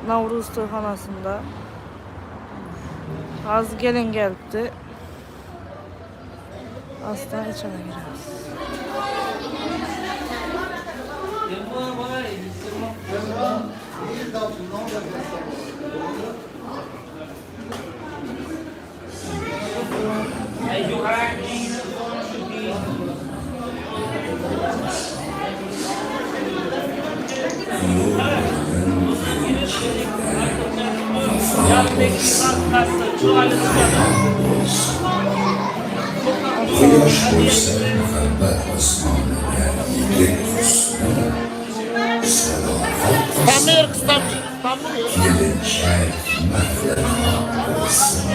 Navruz to'yxonasida. Hozir gelin geldi. Aslan içine gireriz. Quyosh bo'lsa muhabbat osmoniga yigit husni sadoqat kelinchak mahlihat bo'lsin.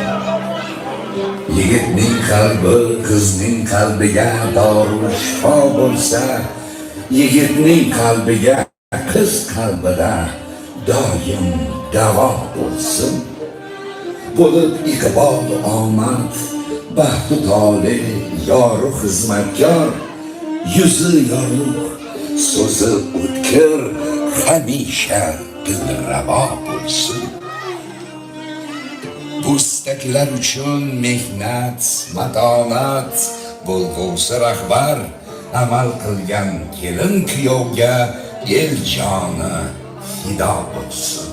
Yigitning qalbi qizning qalbiga doru shifo bo'lsa, yigitning qalbiga qiz qalbida doim davo bo'lsin. Bo'lib iqbol omad baxtu tole yoru xizmatkor, yuzi yorug' so'zi o'tkir hamisha dilrabo bo'lsin. Bu istaklar uchun mehnat matonat bo'lg'usi rahbar, amal qilgan kelin kuyovga el joni fido bo'lsin.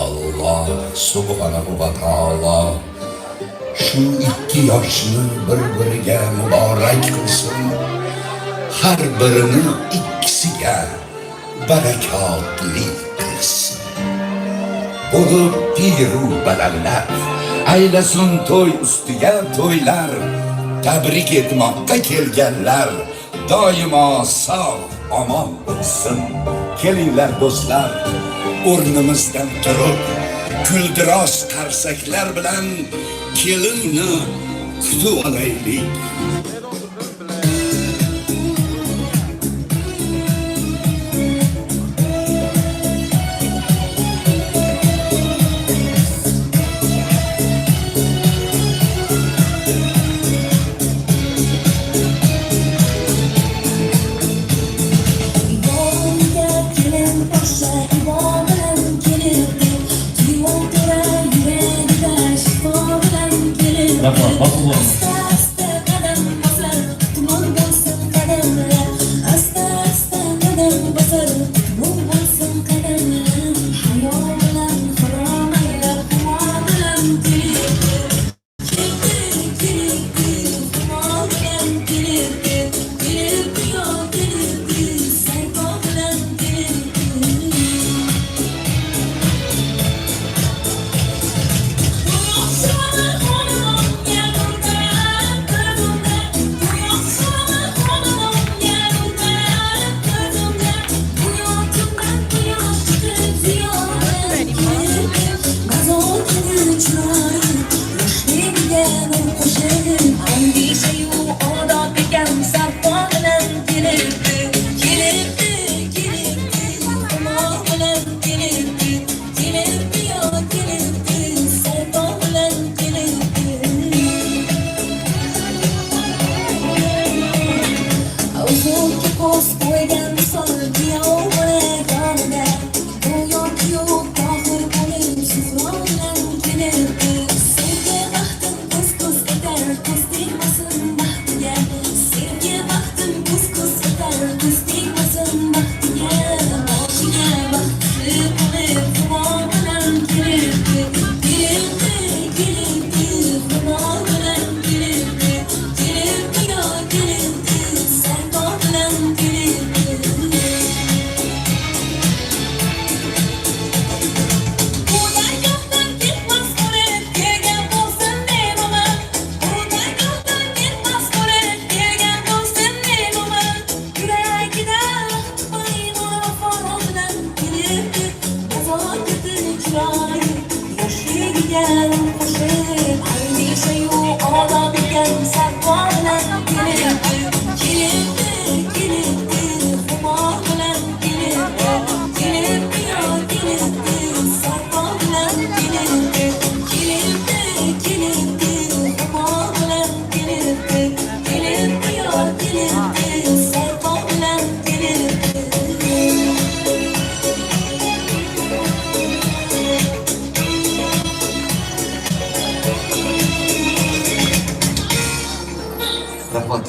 Allah subhanahu va taolo shu ikki yoshni bir-biriga muborak qilsin. Har birini ikkisiga barakotli qilsin. Bo'lib piru badallar, aylasin to'y ustiga to'ylar. Tabrik etmoqqa kelganlar doimo sog' omon bo'lsin. Kelinglar do'stlar, o'rnimizdan turib, kuldiroz qarsaklar bilan kelinni kutib olaylik.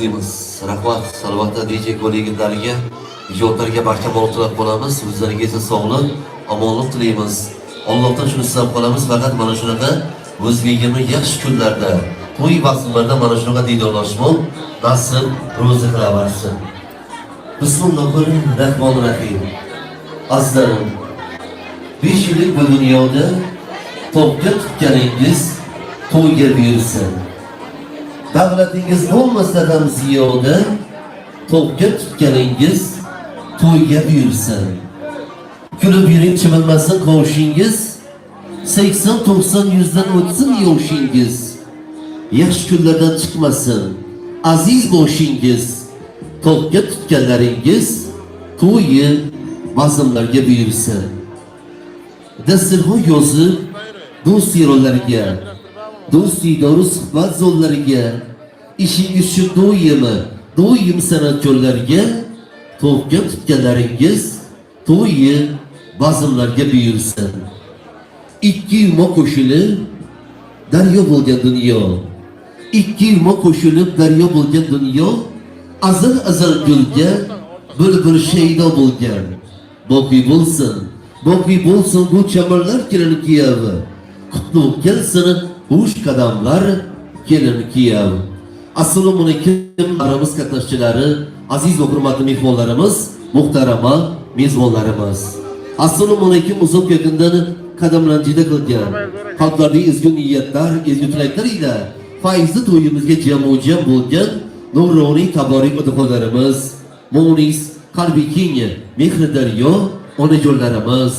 boshlaymiz. Rahmat, albatta DJ kollegalarga, ijodlarga barcha munosabat qilamiz. O'zlariga esa sog'lik, omonlik tilaymiz. Allohdan shuni so'rab qolamiz, faqat mana shunaqa o'zbegimni yaxshi kunlarda, to'y vaqtlarida mana shunaqa diydorlashmoq nasib ro'zi qilaversin. Bismillahirrohmanirrohim. Azizlarim, 5 yillik bu dunyoda to'pga tutganingiz to'yga buyursin. Davlatingiz bo'lmasa ham ziyoda to'pga tutganingiz to'yga buyursin. Kulib yuring chivinmasin qoshingiz, 80-90 yuzdan o'tsin yoshingiz. Yaxshi kunlardan chiqmasin aziz boshingiz. To'pga tutganlaringiz to'yi bazmlarga buyursin. Dasturxon yozib do'st yo'llariga, do'st diydori suhbat zo'llariga, ishingiz shu do'yimi, do'yim san'atkorlarga to'pga tutganlaringiz to'yi bazmlarga buyursin. Ikki yuma qo'shilib daryo bo'lgan dunyo, ikki yuma qo'shilib daryo bo'lgan dunyo, azal gulga bulbul shaydo bo'lgan. Boqiy bo'lsin bu chamarlar kelin kiyavi. Qutlug' kelsin xush qadamlar kelin kiyavi. Assalomu alaykum aramiz qatnashchilari, aziz va hurmatli mehmonlarimiz, muhtarama mezbonlarimiz. Assalomu alaykum uzoq yaqindan qadamlanjida qilgan xalqlarning ezgu niyatlar, ezgu tilaklar ila fayzli to'yimizga jamo'jam bo'lgan nuroniy taborik otaxonlarimiz, munis, qalbi keng, mehri daryo onajonlarimiz.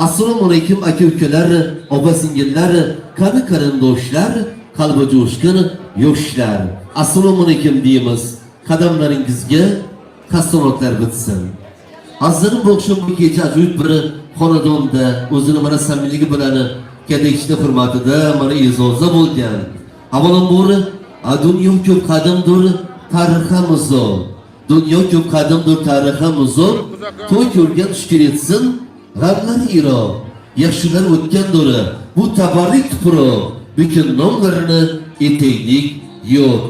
Assalomu alaykum aka-ukalar, opa-singillar, qani qarindoshlar, qalbi jo'shqin yoshlar. Assalomu alaykum deymiz. Qadamlaringizga qassobotlar bitsin. Hazırın bu akşam bu gece ajoyib bir xonadonda o'zini mana samimiyligi bilan kadekishni hurmatida mana e'zozda bo'lgan. Avvalambor dunyo ko'p qadimdir, tariximiz zo'r. Dunyo ko'p qadimdir, tariximiz zo'r. To'y ko'rgan shukr etsin, g'amlar iro. Yaxshilar o'tgandir, bu tabarrik tuproq. Bütün nomlarini etaylik yo'q.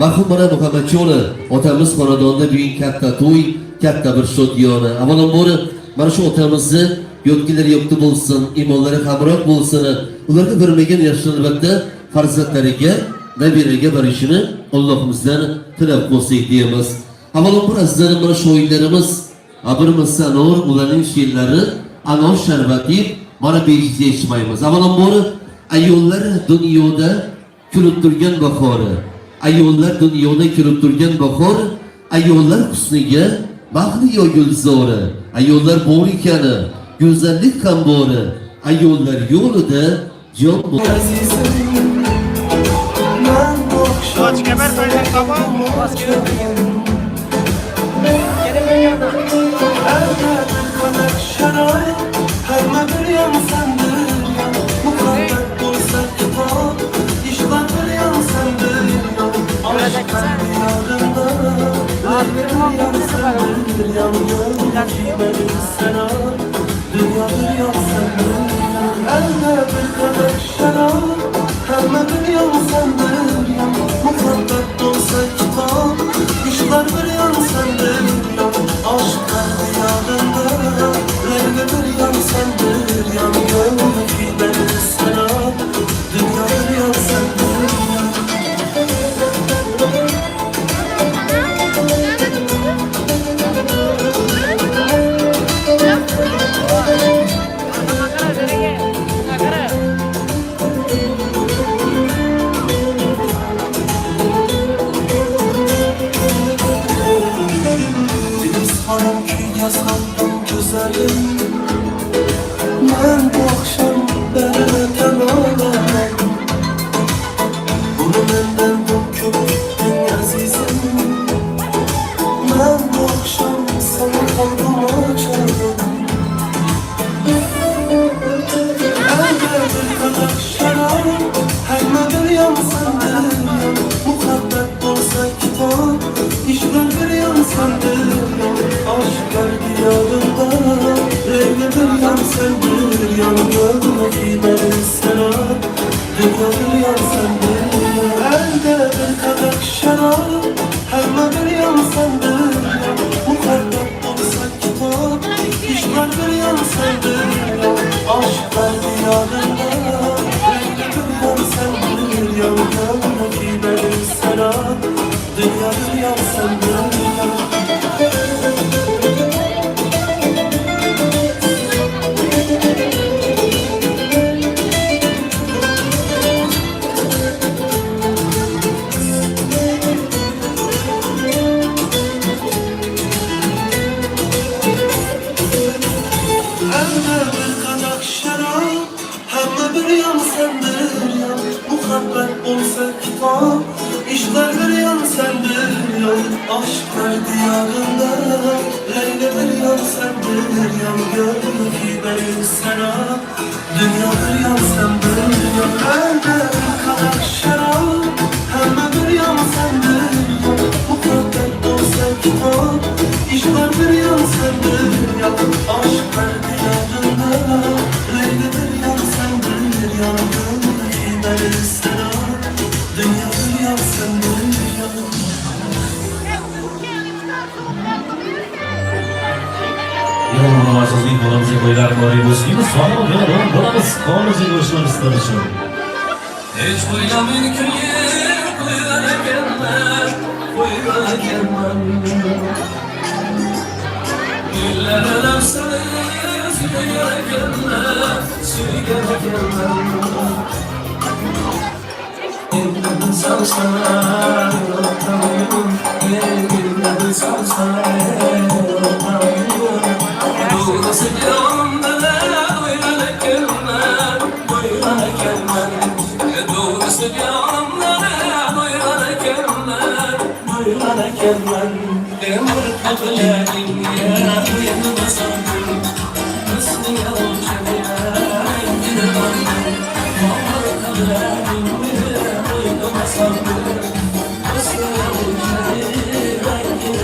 Marhum mana Muhammadjon otamiz xonadonda bugun katta to'y, katta bir shodiyona. Avvalambor mana shu otamizni yotqilari yo'qti bo'lsin, iymonlari hamroh bo'lsin. Ularga bermagan yaxshi albatta farzandlariga, nabiraga berishini Allohimizdan tilab qo'ysak deymiz. Avvalambor azizlarim mana shu o'yinlarimiz, abirimiz Sanor ularning she'rlari anor sharbati mana bejiz yetishmaymiz. Avvalambor ayollar dunyoda kulib turgan bahori, ayollar dunyoda kulib turgan bahor, ayollar husniga baxtli yo gulzori, ayollar bor ekani, go'zallik ham bor, ayollar yo'lida jon bor. Elde bir kadeh şarap, her İşler bir yan sendir yan, aşklar diyarında. Dünya bir yan sendir yan, gönlüm ki benim sana. Dünya bir yan sendir yan. Muhabbet olsa kitap, işler bir yan sendir yan, aşklar diyarında. Leyla bir yan sendir yan, gönlüm ki benim sana. Dünya bir yan sendir yan, elde bir kadeh şarap. Hem bir yan sendir yan, muhabbet olsa kitap, işler bir yan sendir yan, aşklar diyarında. Leyla bir yan sendir yan, gönlüm ki benim sana. Dünya bir yan sendir yan. Yılın numarasızlık bulamızı koylar koyuyoruz gibi sonra yılın bulamız konusu görüşmek istemişim. Hiç koylamayın ki koylara gelmez, koylara gelmez. Dillere lafsınız, koylara gelmez, koylara gelmez. Ellerini salsana, yorultamıyorum, ellerini salsana, yorultamıyorum. Doğrusu yanımda, koylara gelmez, koylara gelmez. Doğrusu yanımda, koylara gelmez, koylara gelmez. Demir kablerim ya, yanıma sandım, nasıl yavuşum ya, yine bandım. Demir kablerim ya, yanıma sandım, nasıl yavuşum ya, yine bandım.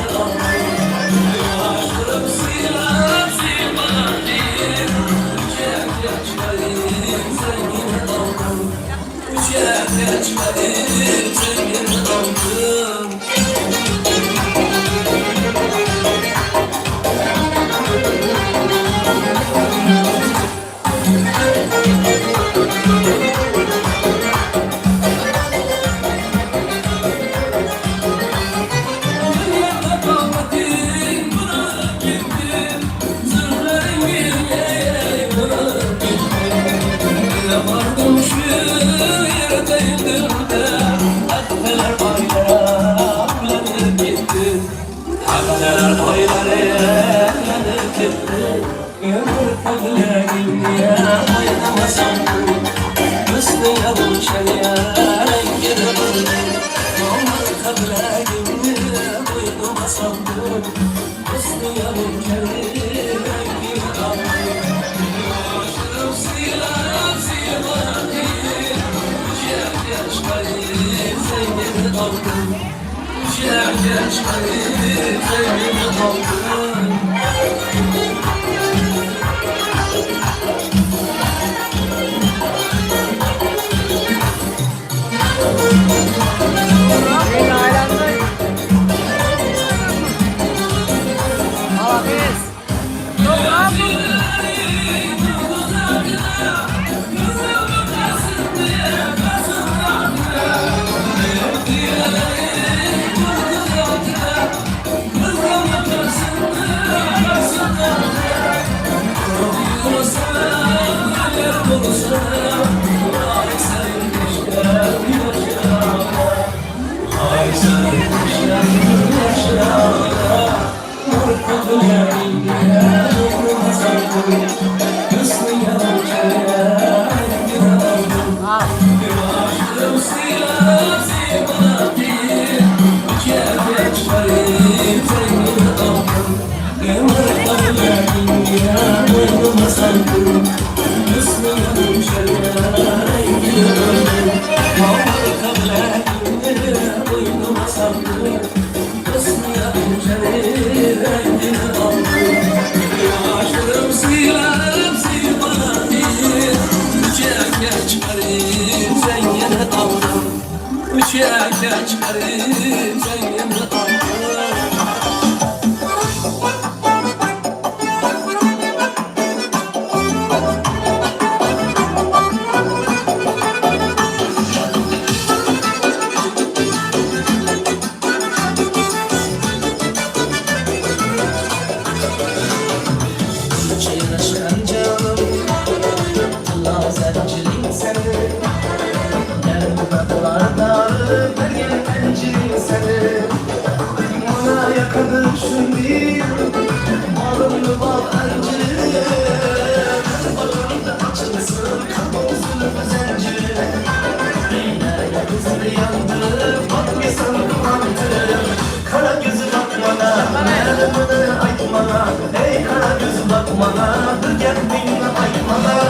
Aşkım silah silmana değil, uçak yaşayın, sen yine aldın. Uçak yaşayın, sen yine aldın. Çaylaşkan canım Allah zencilik seni Gel buralarda ben gel bencilin seni Bana yakınır şimdi Malımlı bal encili Bağımda açılsın kabulsün zencili Beynaya kızını yandı bakmıyorsan kumantı Kara gözü bakmana merhamını aytmana Ey kara gözü bakmana dur gel benimle aytmana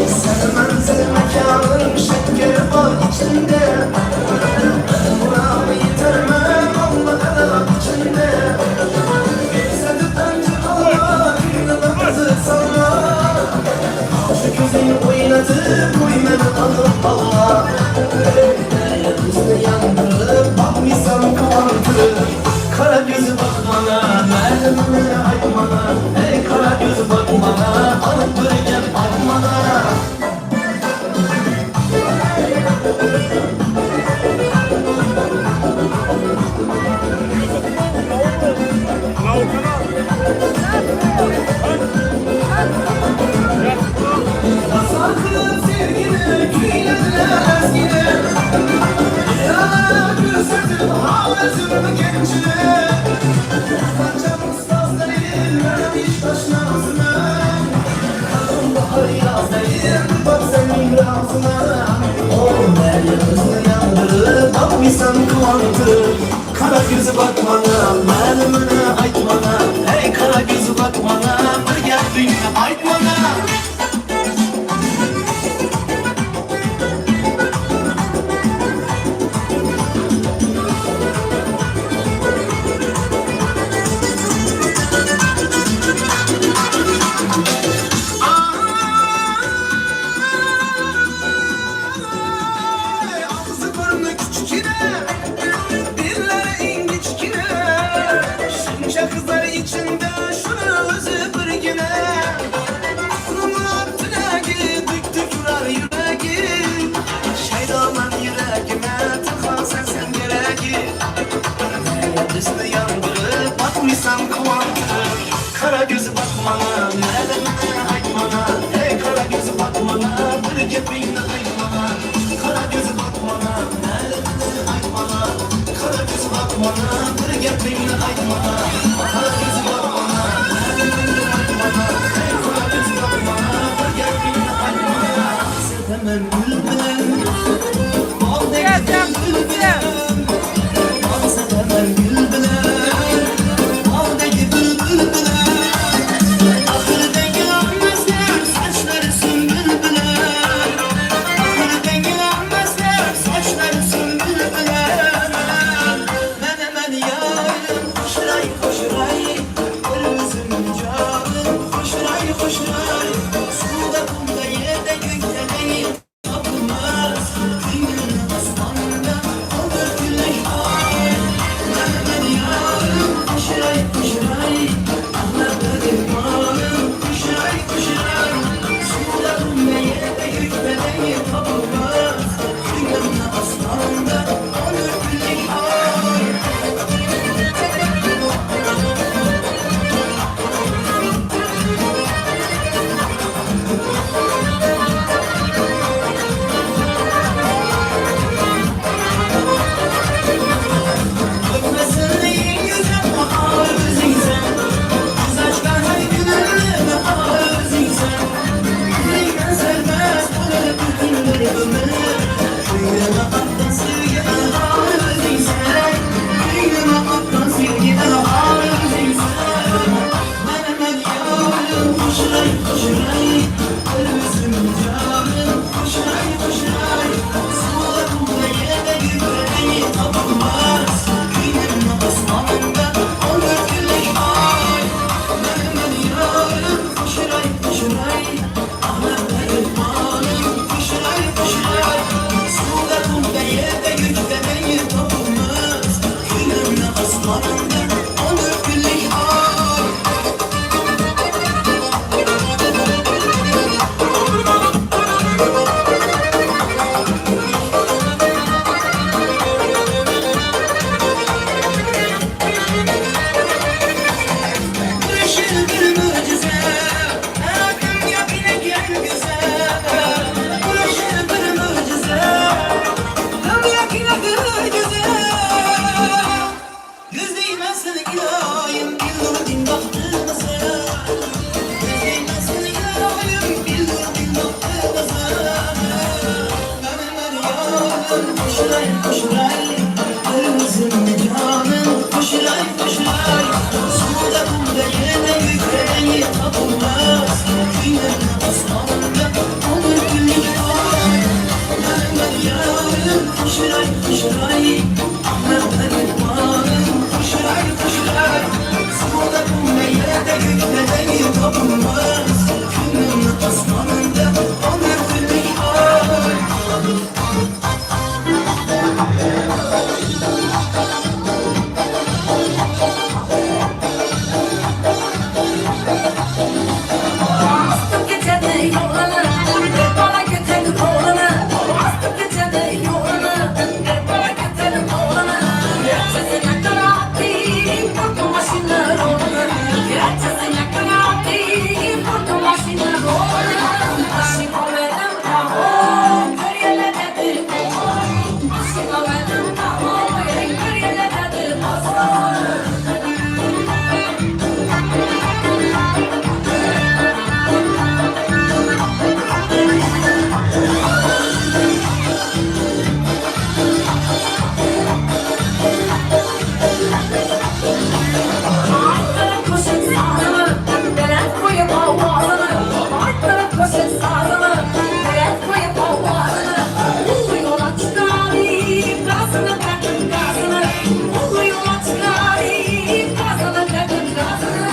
Sevmezsin mekanın şekeri var içinde Buramı yitirmem Allah kadar içinde Seni bence ağla Kırmızı sana Şu gözünü oynatıp Koymanı alıp Allah Yıldızını yandırıp Bakmışsam kavantırıp Kara gözü bakmana Merhamını aytmana Ey kara gözü bakmana Alıp bıracağım aytmana Sarkıp sevgine, küylediler ezgine Yaralar gülsürdüm, havlesürdüm gençine Kaçam ıstaz değil, vermiş taşın ağzına Kadın bahar yaz değil, bak senin ağzına O Meryem hızını yandırıp, bakmışsan kuvantı Kara gözü bakmana, merhamını aytmana Ey kara gözü bakmana, bir gel dünya aytmana Ağzı burnu küçükine, dilleri ingiçkine Şunca kızlar içinde şunu özü birgine Aklımın tünegi, dük dük vurar yüreği Şeydaman yüreğime tıkan sen gereği Yıldızını yandırıp bakmışsam kuvantı Kara gözü bakmana, merhamını aytmana Ey kara gözü bakmana, bir gepinle aytmana Kara gözü bakmana, merhamını aytmana Kara gözü bakmana, bir gepinle aytmana Kara gözü bakmana, merhamını aytmana Ey kara gözü bakmana, bir gepinle aytmana Sevemem bülbülüm, bal denizden bülbülüm Bal sevemem bülbülüm Koşur koşuray koşuray Kızım canım koşuray koşuray Suda kumda yine yüreği tapılmaz Güneşin aslanında olur gülük ay Mehmet yarım koşuray koşuray Mehmet varım koşuray koşuray Suda kumda yine yüreği tapılmaz Güneşin aslanında olur gülük ay Bastım geçeni yolunu, bir bana götürdü kolunu. Bastım geçeni yolunu, bir bana götürdü kolunu. Geçesine kadar değil, kurtum başını rolunu. Geçesine kadar değil, kurtum başını rolunu. Aşık olayım tamam, gör yerle dedim tamam. Aşık olayım tamam, gör yerle dedim tamam. Arttırıp koşun sağlama, belet koyup avazını. Arttırıp koşun sağlama, belet koyup avazını. Ulu yola çıkarayım, gazını takın gazını. Ulu yola çıkarayım, gazını takın gazını.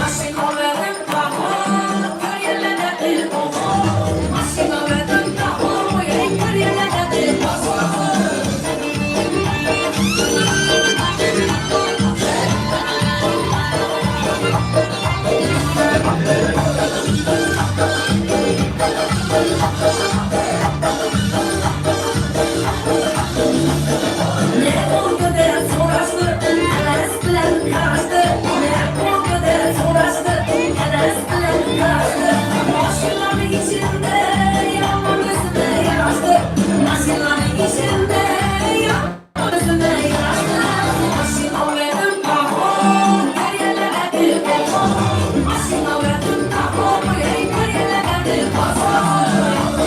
Aşık olayım tamam, gör yerle dedim tamam. Aşık olayım tamam, gör yerle dedim tamam. Ne oldu deren soraştı, heves bilen karıştı. Ne oldu deren soraştı, heves bilen karıştı. Maşinanın içinde yanma gözüme yaraştı. Maşinanın içinde yanma gözüme yaraştı. Maşina verdim kahve, her yerlere bir kahve. Maşina verdim kahve, her yerlere bir kahve.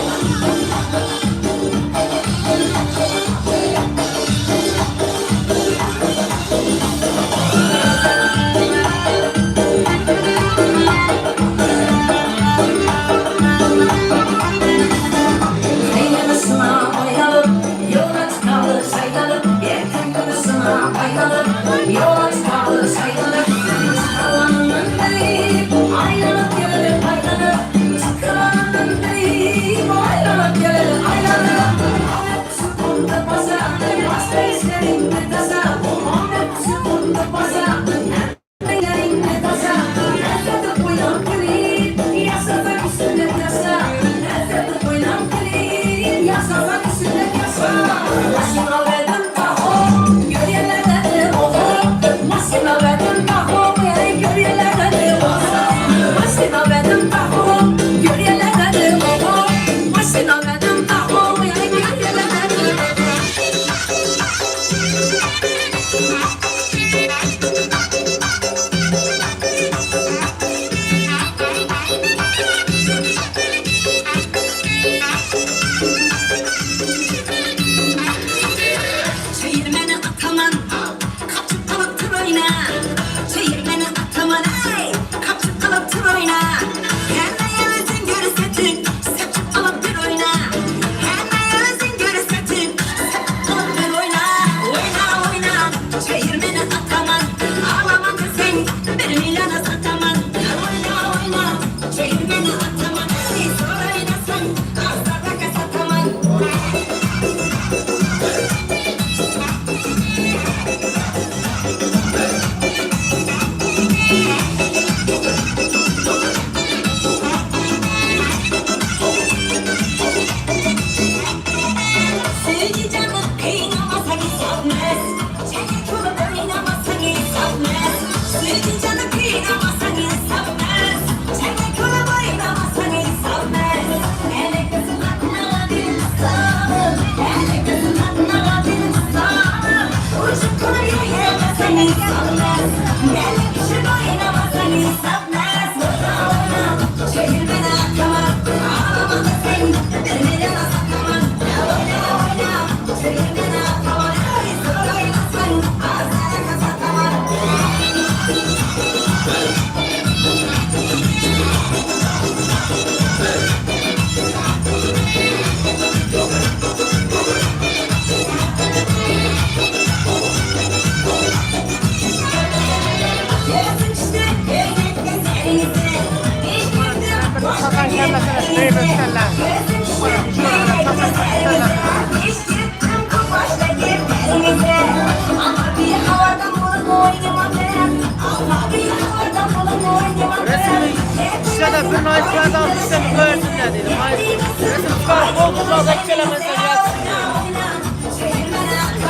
Şurada bir naiflerden almışsam görsünler dedim. Resim çıkarıp olduğunda da kelemezler yatsın diye.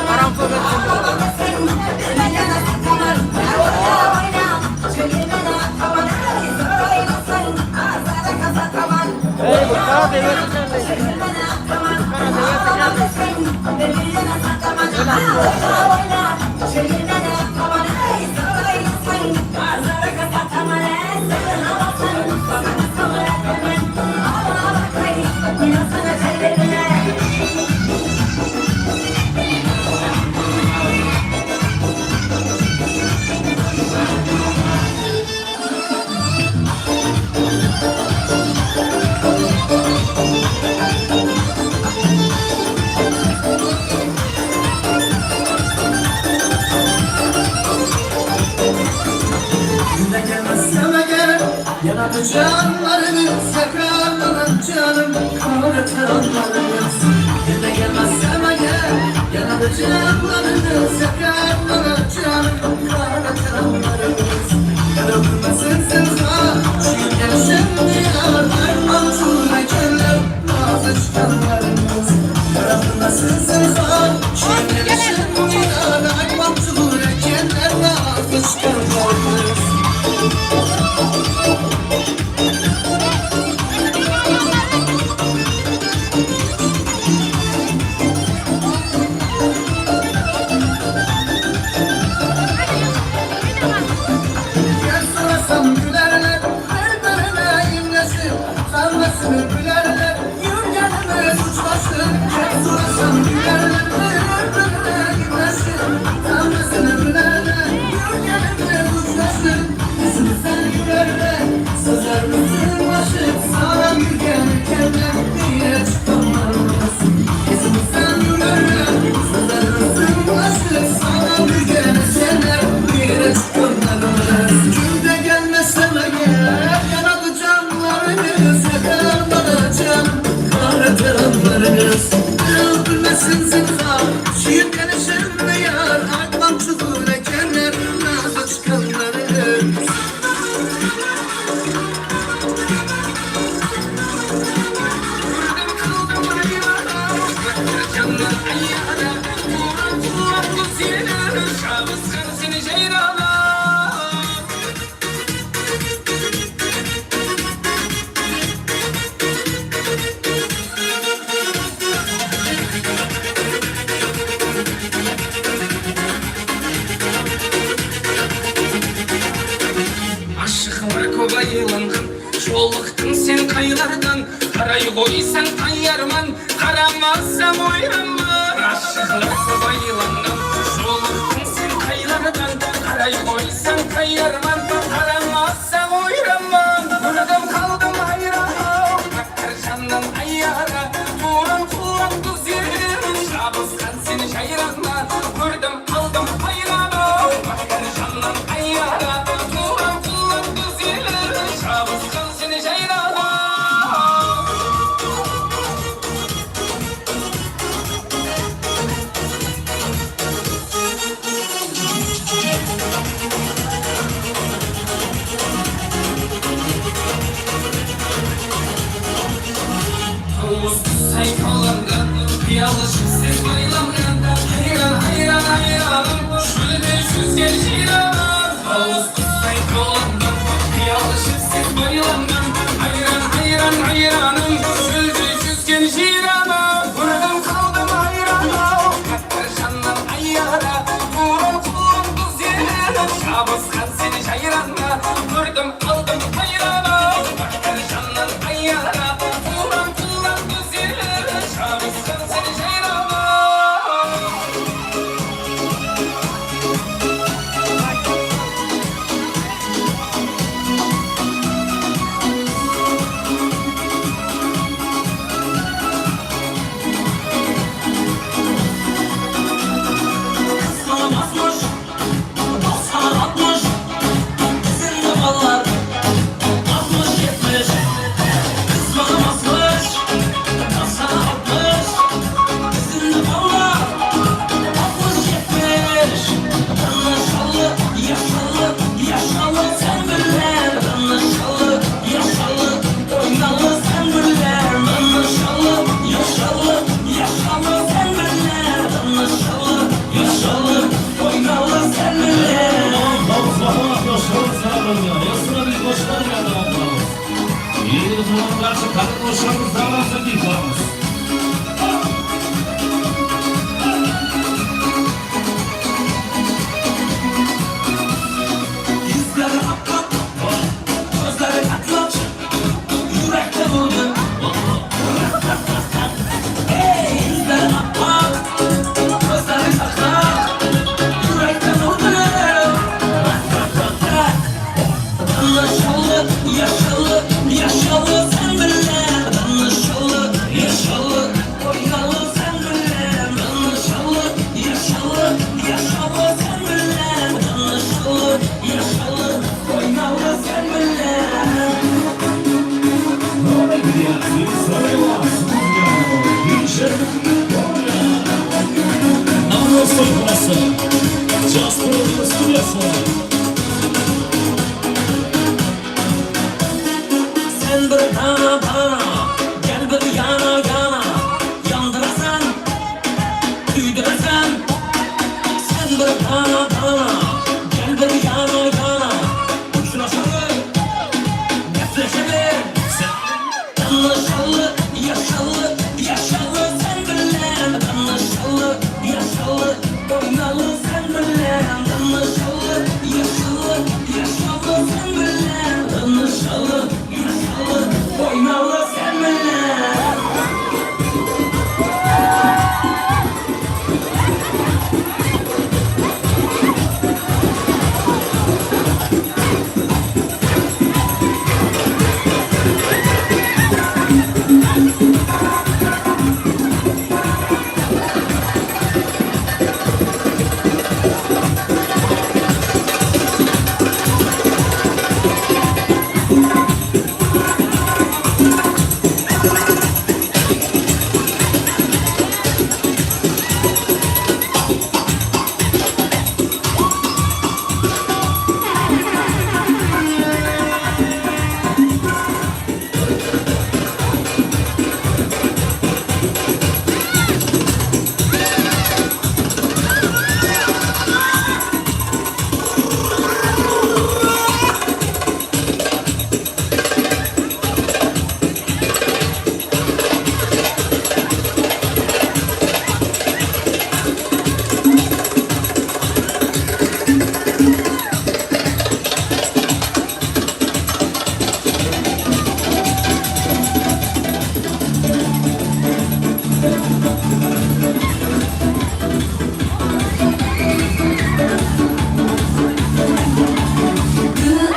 Karanfil Hey, bu kara devesi neredeyse? Kara devesi Yüzde gelmezsem eğer yanatacağımlarınız yakarlanan canım karatanlarınız. Yüzde gelmezsem eğer yanatacağımlarınız yakarlanan canım karatanlarınız. Yarılmasın sınıfa şu gelişim diyarlar mantığına keller nazı çıkanlarınız. Yarılmasın sınıfa şu gelişim diyarlar mantığına keller nazı çıkanlarınız. Yazmasam gülerler, her imlesin, kalmasın gülerler, yürgenime suçlasın. Yazmasam gülerler, her imlesin, kalmasın gülerler, yürgenime suçlasın. Yüzümüzden gülerler, sözler mısın başı, sağlam yürgen kendine diye çıkanlarımız. Yüzümüzden gülerler, sözler mısın başı, sağlam yürgen kendine diye çıkanlarımız. Günde gelmezsem eğer yanadı canlarınız, yakarlanacağım karatanlarınız. Öldürmesin zinhar, şiir gelişimle yar, aklam çukur ekenler, naza çıkanlarınız. Aşıklar kolaylangan, çoğulluktun sen kaylardan. Karayı koysan tayyarman, karamazsam oyranman. Aşıklar kolaylangan, çoğulluktun sen kaylardan. Karayı koysan tayyarman, karamazsam oyranman. Vurdum kaldım hayran, karşandan ayyara. Turan turan tuz yerim, şabıskan seni şayranman. Vurdum kaldım hayran, karşandan ayyara. Turan turan tuz yerim, şabıskan seni şayranman. Say kalandan, yalışık ses bayılandan. Hayran hayran hayranım, şöyle yüz geçiran. Say kalandan, yalışık ses bayılandan. Hayran hayran hayranım, şöyle yüz geçiran. Vurdum kaldım hayranım, karşandan ayyara. Vuran kullan tuz yerine, şabıskan seni şayranla. Vurdum kaldım hayranım, karşandan ayyara. Vuran kullan tuz yerine, şabıskan seni şayranla. Sana basmış, sana atmış, bizim de ballar 60-70. Kız bana Qarindoshlarimiz davrasidagi imkonimiz. Yuzlari oppoq, ko'zlari atloch, yurakda bo'ldi. Ey, yuzlari oppoq, ko'zlari atloch, yurakda bo'ldi. Anlaşıldı, yaşalı, yaşalı sen bilen. Anlaşıldı, yaşalı, oynalı sen bilen. Anlaşıldı, yaşalı, yaşalı sen bilen. Anlaşıldı, yaşalı, oynalı sen bilen. Just for the studio. Sen bir bana, gel bir yana, yandırasan, düydürasan. Sen bir bana, gel bir yana, uçlaşalım, nefleşelim. Anlaşalı, yaşalı, yaşalı sen bilen. Anlaşalı, yaşalı, oynalı sen bilen. Anlaşalı, yaşalı, yaşalı sen bilen. Anlaşalı, yaşalı, oynalı sen bilen.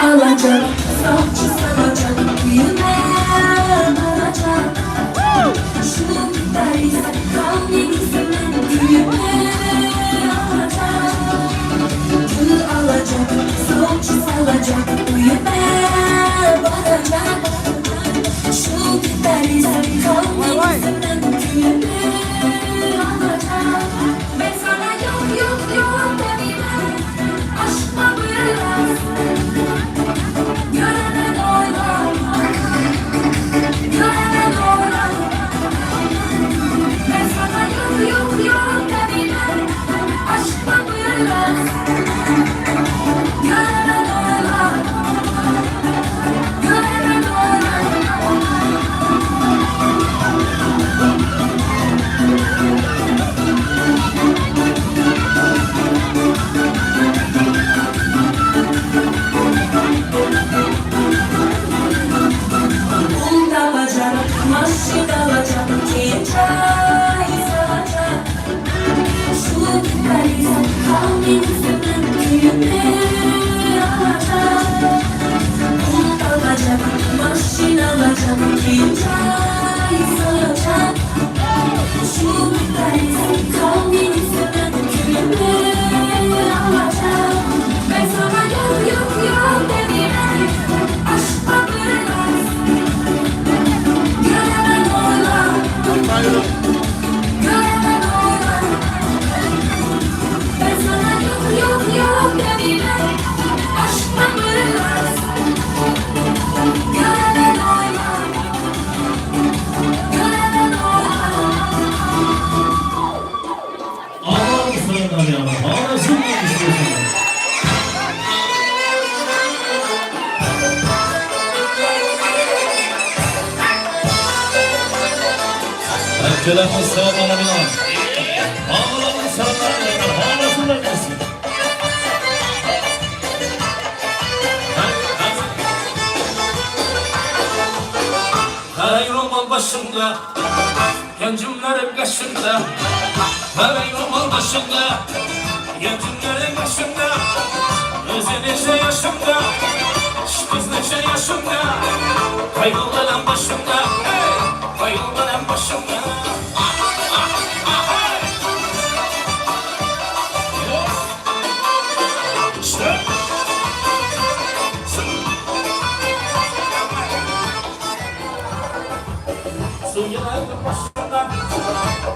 Alacak, savcı salacak, büyüme alacak. Şu dayısı kalbimizden büyüme alacak. Gül alacak, savcı salacak, büyüme alacak. Şu dayısı kalbimizden büyüme alacak. Ben sana yok demeyeyim, aşkla biraz. Görene doylar, görene doylar. Ben sana yok demeyeyim, aşkla biraz. Görene doylar, görene doylar. Un alacak, maşin alacak, çay salacak. Şu dayısı kalbimizden büyüme alacak. Un alacak, maşin alacak, çay salacak. Şu dayısı kalbimizden büyüme alacak. Ben sana yok demeyeyim, aşkla biraz. Görene doylar, görene doylar. Ben sana yok demeyeyim, aşkla biraz. Görene doylar, görene doylar. Ikkalarimiz selamlar bilan. Hammalarning selamlari bilan hammasini bersin. Qarang ro'mol boshimda, yanjimlarim qashimda. Qarang ro'mol boshimda, yanjimlarim qashimda. O'zi necha yoshimda, qiz necha yoshimda. Qayg'ularim boshimda, qayg'ularim boshimda. Suyaladı başımdan,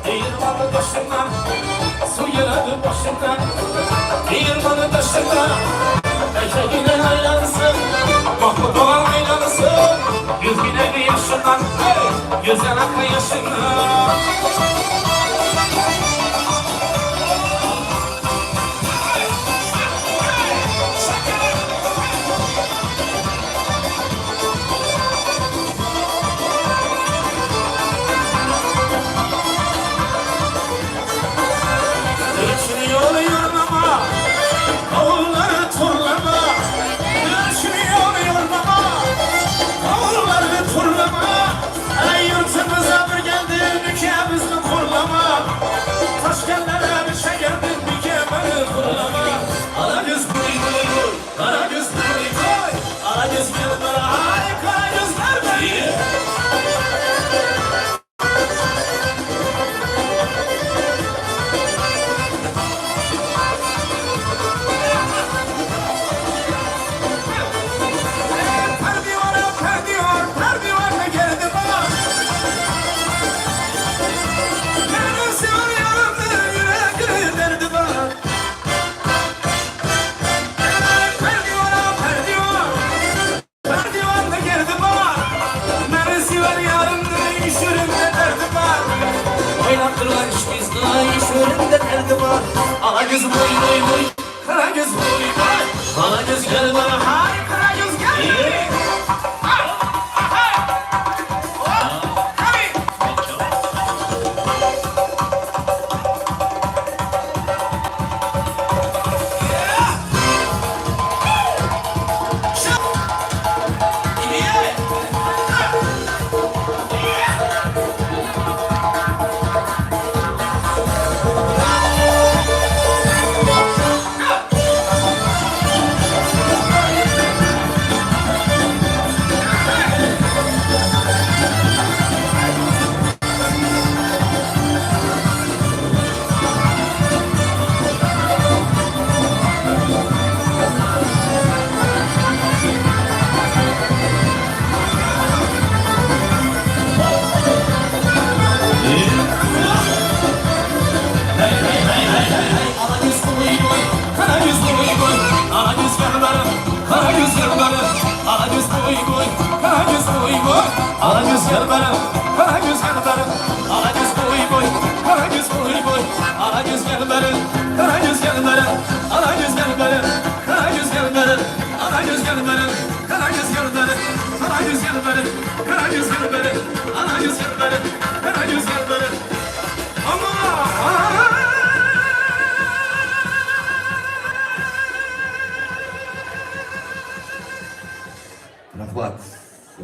değirmanı başımdan. Suyaladı başımdan, değirmanı başımdan. Eşeğine aylansın, mahmut olan aylansın. Yüz bine bir yaşından, yüzden aklı yaşından.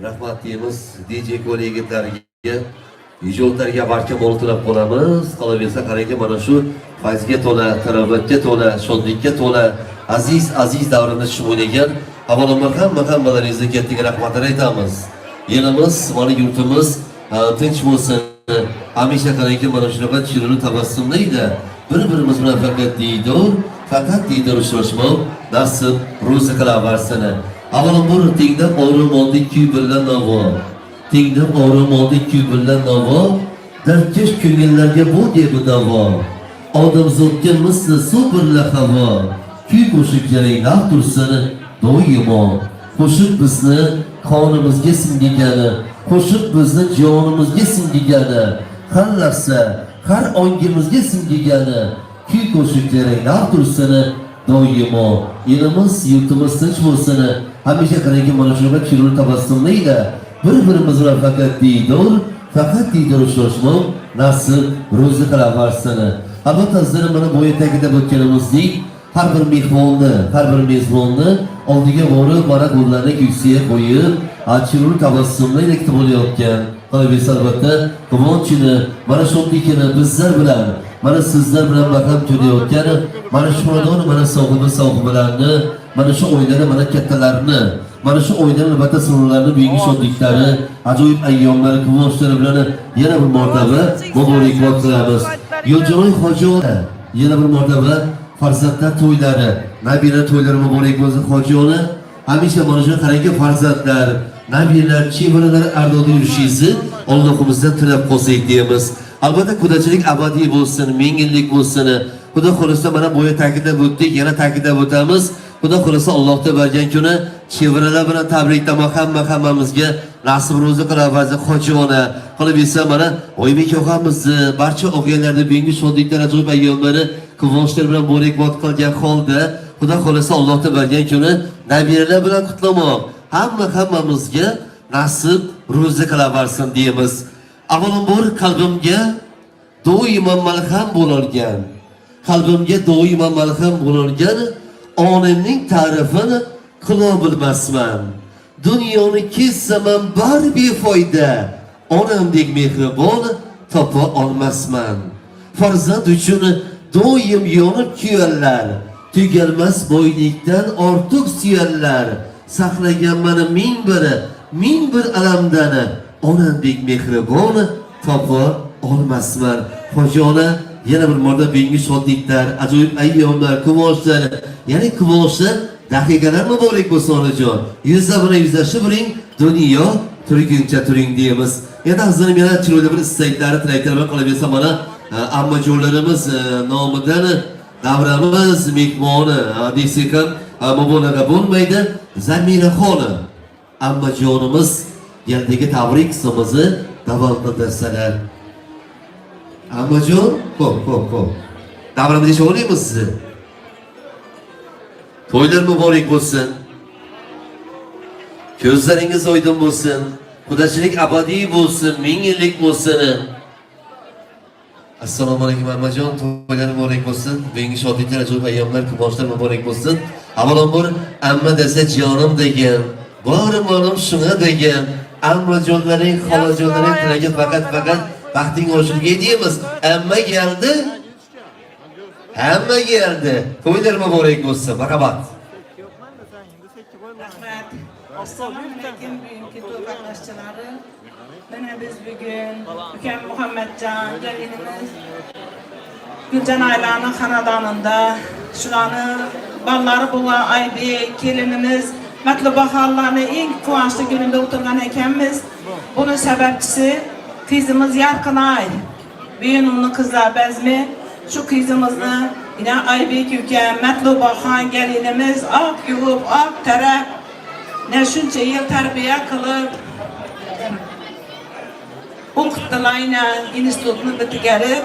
Rahmat deymiz DJ kollegilarga, ijodlarga barcha bol tilab qolamiz. Qolaversa qarangki, mana shu fayzga to'la, tarovatga to'la, shodlikka to'la aziz davrimiz shu o'ynagan. Avvalambor hammalaringizga katta rahmatlar aytamiz. Elimiz, mana yurtimiz tinch bo'lsin. Hamisha qarangki, mana shunaqa chiroyli tabassumlaydi. Bir-birimiz bilan faqat diydor uchrashmoq nasib ro'zi qilaversin. Avvalambor tingda orom oldi kuybillan navo. Tingda orom oldi kuybillan navo. Dardkesh ko'ngillarga bu deb davo. Odamzodga misli suv birla havo. Kuy qo'shiqlaring naq tursin doimo. Qo'shiq bizni qonimizga singigani, qo'shiq bizni jonimizga singigani, har lahza, har ongimizga singigani. Kuy qo'shiqlaring naq tursin doimo. Elimiz, yurtimiz tinch bo'lsin. Hamisha qarangki, mana shunaqa chiroyli tabassumlaydi. Bir-birimiz bilan faqat diydor, Fakat diydiriş hoşmum, nasip, ro'zi qilaversini. Albatta sizlarni mana bu etagida o'tganimizdek, har bir mehmonni, har bir mezbonni oldiga borib, mana qo'llarni ko'ksiga qo'yib, chiroyli tabassumlar kutib olayotgan. Qalbingiz albatta quvonchini, mana shundagina bizlar bilan, mana sizlar bilan baham ko'rayotgan, mana shu xonadon, mana sohibi-sohibalarni, mana shu oilani, mana kattalarni, mana shu oilani albatta sururlarni, bugungi shodliklari, ajoyib ayyomlar, quvonchlari bilan yana bir martaba muborakbod qilamiz. Yo'ljoy Hojiona yana bir martaba farzandlar to'ylari, nabira to'ylari muborak bo'lsin Hojiona. Hamisha mana shu qarangki farzandlar, nabiralar, chevaralar ardodi yurishingizni Allohimizdan tilab qolsak deymiz. Albatta qudachilik abadiy bo'lsin, ming yillik bo'lsin. Xudo xolisa mana bu yerda ta'kidlab o'tdik, yana ta'kidlab o'tamiz. Xudo xolisa Allohga bergan kuni chevaralar bilan tabriklamoq hammamizga nasib ro'zi qilaversin Hojiona. Qolib esa mana Oybek og'amizni, barcha o'g'illarni bugungi shodliklar, ajoyib ayyomlari quvonchlar bilan bo'rakbod qilgan holda Xudo xolisa Allohga bergan kuni nabiralar bilan qutlamoq hammamizga nasib ro'zi qilaversin deymiz. Avvalambor qalbimga doimo malham bo'lgan, qalbimga doimo malham bo'lgan onamning ta'rifini qila bilmasman. Dunyoni kezsam bari befoyda, onamdek mehribon topa olmasman. Farzand uchun doim yonib kuyarlar, tugalmas boylikdan ortiq suyarlar. Saqlagan mani ming bir alamdan, onamdek mehribon topa olmasman. Hojiona yana bir marta bugungi shodliklar, ajoyib ayyomlar, quvonchlar, ya'ni quvonchlar daqiqalar muborak bo'lsin onajon. Yuzlar bilan yuzlashib turing, dunyo turguncha turing deymiz. Endi hazratim yana chiroyli bir istaklari, tilaklari bilan qolaversa mana ammajonlarimiz nomidan davramiz mehmoni desak ham mubolag'a bo'lmaydi. Zamira xonim ammajonimiz yerdagi tabrik qismimizni davom qildirsalar. Ammajon, xo'p. Davramizga shug'ullaymiz sizni. To'ylar muborak bo'lsin. Ko'zlaringiz oydin bo'lsin. Qudachilik abadiy bo'lsin, ming yillik bo'lsin. Assalomu alaykum ammajon, to'ylar muborak bo'lsin. Bugungi shodliklar, ajoyib ayyomlar, quvonchlar muborak bo'lsin. Avvalambor amma desa jonim degan, borim olim shunga degan, ammajonlaring, xolajonlaring tilagi faqat baxting oshirga deymiz. Amma keldi. Hamma geldi. To'ylar muborak bo'lsin. Marhamat. Rahmat. Assalomu alaykum bugungi to'y qatnashchilari. Mana biz bugun ukam Muhammadjon gelinimiz Guljon Aylanning xonadonida shularni ballari bo'lgan Aybek kelinimiz Matlubaxonlarning eng quvonchli kunida o'tirgan ekanmiz. Buning sababchisi qizimiz Yarqinay. Buyunimni qizlar bazmi şu kızımızı yine Aybek ukam, Matlubaxon gelinimiz ak yuvib, ak taraf ne shuncha yil tarbiya qilib o'qitdilar, institutni bitirib,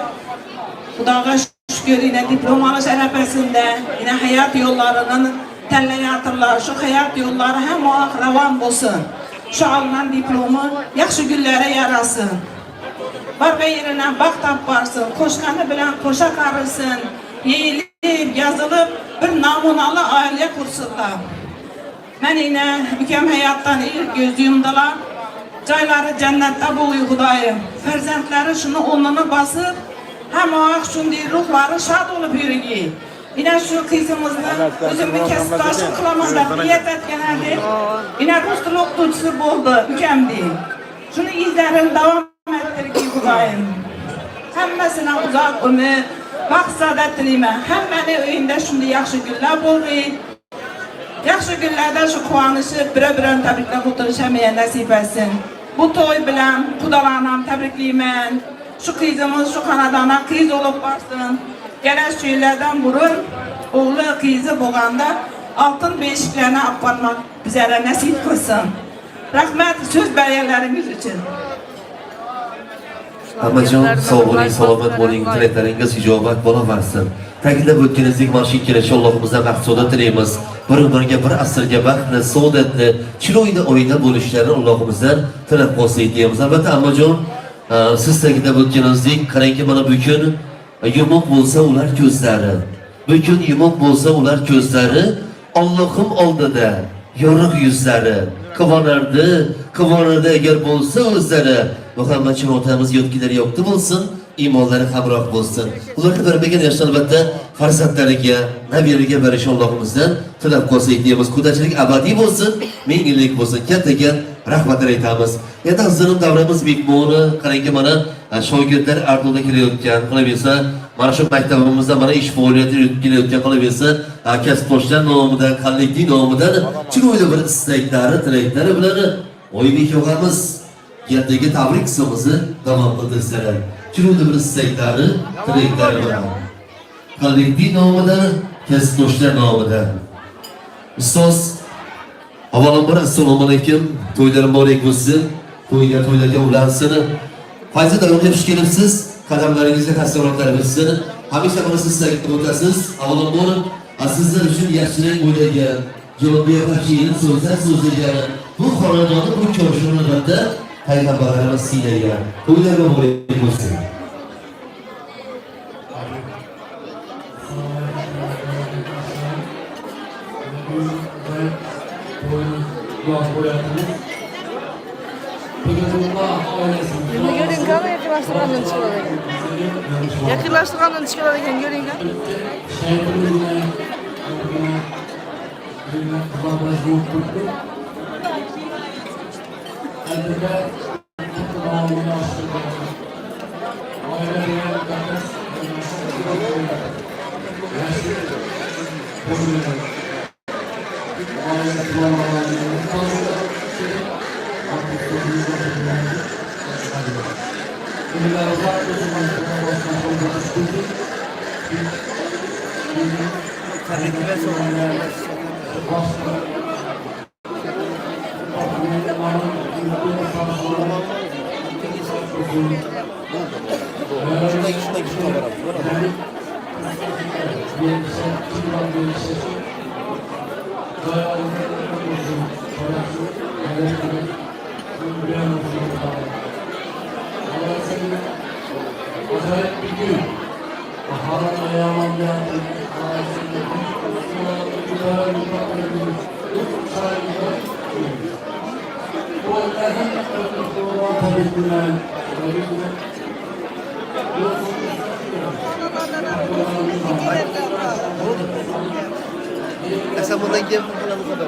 Xudoga shukr, diplom olish arafasida yine hayot yo'llarini tanlayaptilar. Shu hayot yo'llari hamma ravon bo'lsin. Shu olgan diplomi yaxshi kunlarga yarasin. Barga yerine bak taparsın, koşkanı bilen koşa karırsın, yeyilip, yazılıp bir namunalı aile kursunlar. Ben yine ülkem hayattan ilk göz yumdular, cayları cennette bu uygudayım. Ferzentleri şunu onunu basıp, hem o şundi ruhları şad olup yürüyü. Yine şu kızımızla özüm bir kesitaşım kılamazlar, niyet etkenlerdi. Yine Rus dili okuyucusu oldu, ülkemdi. Şunu izlerin devam ettirgi Xudayım. Hammasına uzak ömür, maqsadat tileyman. Hammani uyunda shunday yaxshi kunlar bo'ldi. Yaxshi kunlarda shu quvonishib, bir-birini tabriklab o'tirishga nasib etsin. Bu to'y bilan Xudolarni ham tabriklayman. Shu qizimiz shu xonadonga qiz bo'lib borsin. Kelasi yillardan burun o'g'li qizi bo'lganda oltin beshiklarni olib bormoq bizlarga nasib qilsin. Rahmat so'z bayanlaringiz uchun. Ammajon, sog' bo'ling, salomat bo'ling, tilaklaringiz ijobat bo'laversin. Ta'kidlab o'tganingizdek, mana shu kelishi Allohimizdan maqsudat tilaymiz. Bir-biriga bir asrga baxtni, saodatni, chiroyli oila bo'lishlarini Allohimizdan tilab qolsak deymiz. Albatta ammajon, Siz tagida o'tganimizdek qarangki mana bugun yumuq bo'lsa ular ko'zlari. Bugun yumuq bo'lsa ular ko'zlari, Allohim oldida yorug' yuzlari. Quvonardi agar bo'lsa o'zlari. Muhammadjon otamiz yotgilari yo'qdi bo'lsin, iymonlari hamroh bo'lsin. Ularga bermagan yaxshi albatta farzandlariga, nabirlarga berish Allohimizdan tilab qolsak deymiz. Qudachilik abadiy bo'lsin, ming yillik bo'lsin. Kattaga rahmatlar aytamiz. Endi hazırım davramiz mehmoni, qarangki mana shogirdlar ardida kelayotgan, qolaversa mana shu maktabimizda mana ish faoliyati yurib kelayotgan, qolaversa kasbdoshlar nomidan, kollektiv nomidan chiroyli bir istaklari, tilaklari bilan Oybek og'amiz yerdagi tabrik qismimizni davom ettirsalar. Chiroyli bir istaklari, tilaklari bilan kollektiv nomidan, kasbdoshlar nomidan. Ustoz avvalambor assalomu alaykum, to'ylarim muborak bo'lsin, to'ylarga ulansin. Fayzi davrga xush kelibsiz, qadamlaringizga taassurotlar bo'lsin. Hamisha buni siz ta'kidlab o'tasiz. Avvalambor sizlar uchun yaxshilik o'ylagan, javobga baxshiylik so'zlar so'zlagan, bu xonadonni bu ko'rishuvlarda payg'ambarlarimiz siylagan. To'ylarga muborak bo'lsin. Görün kanı yakınlaştırgandan çıkıyor ekan. Yakınlaştırgandan çıkıyor ekan görün kan. Sen bundan gel falan bu kadar.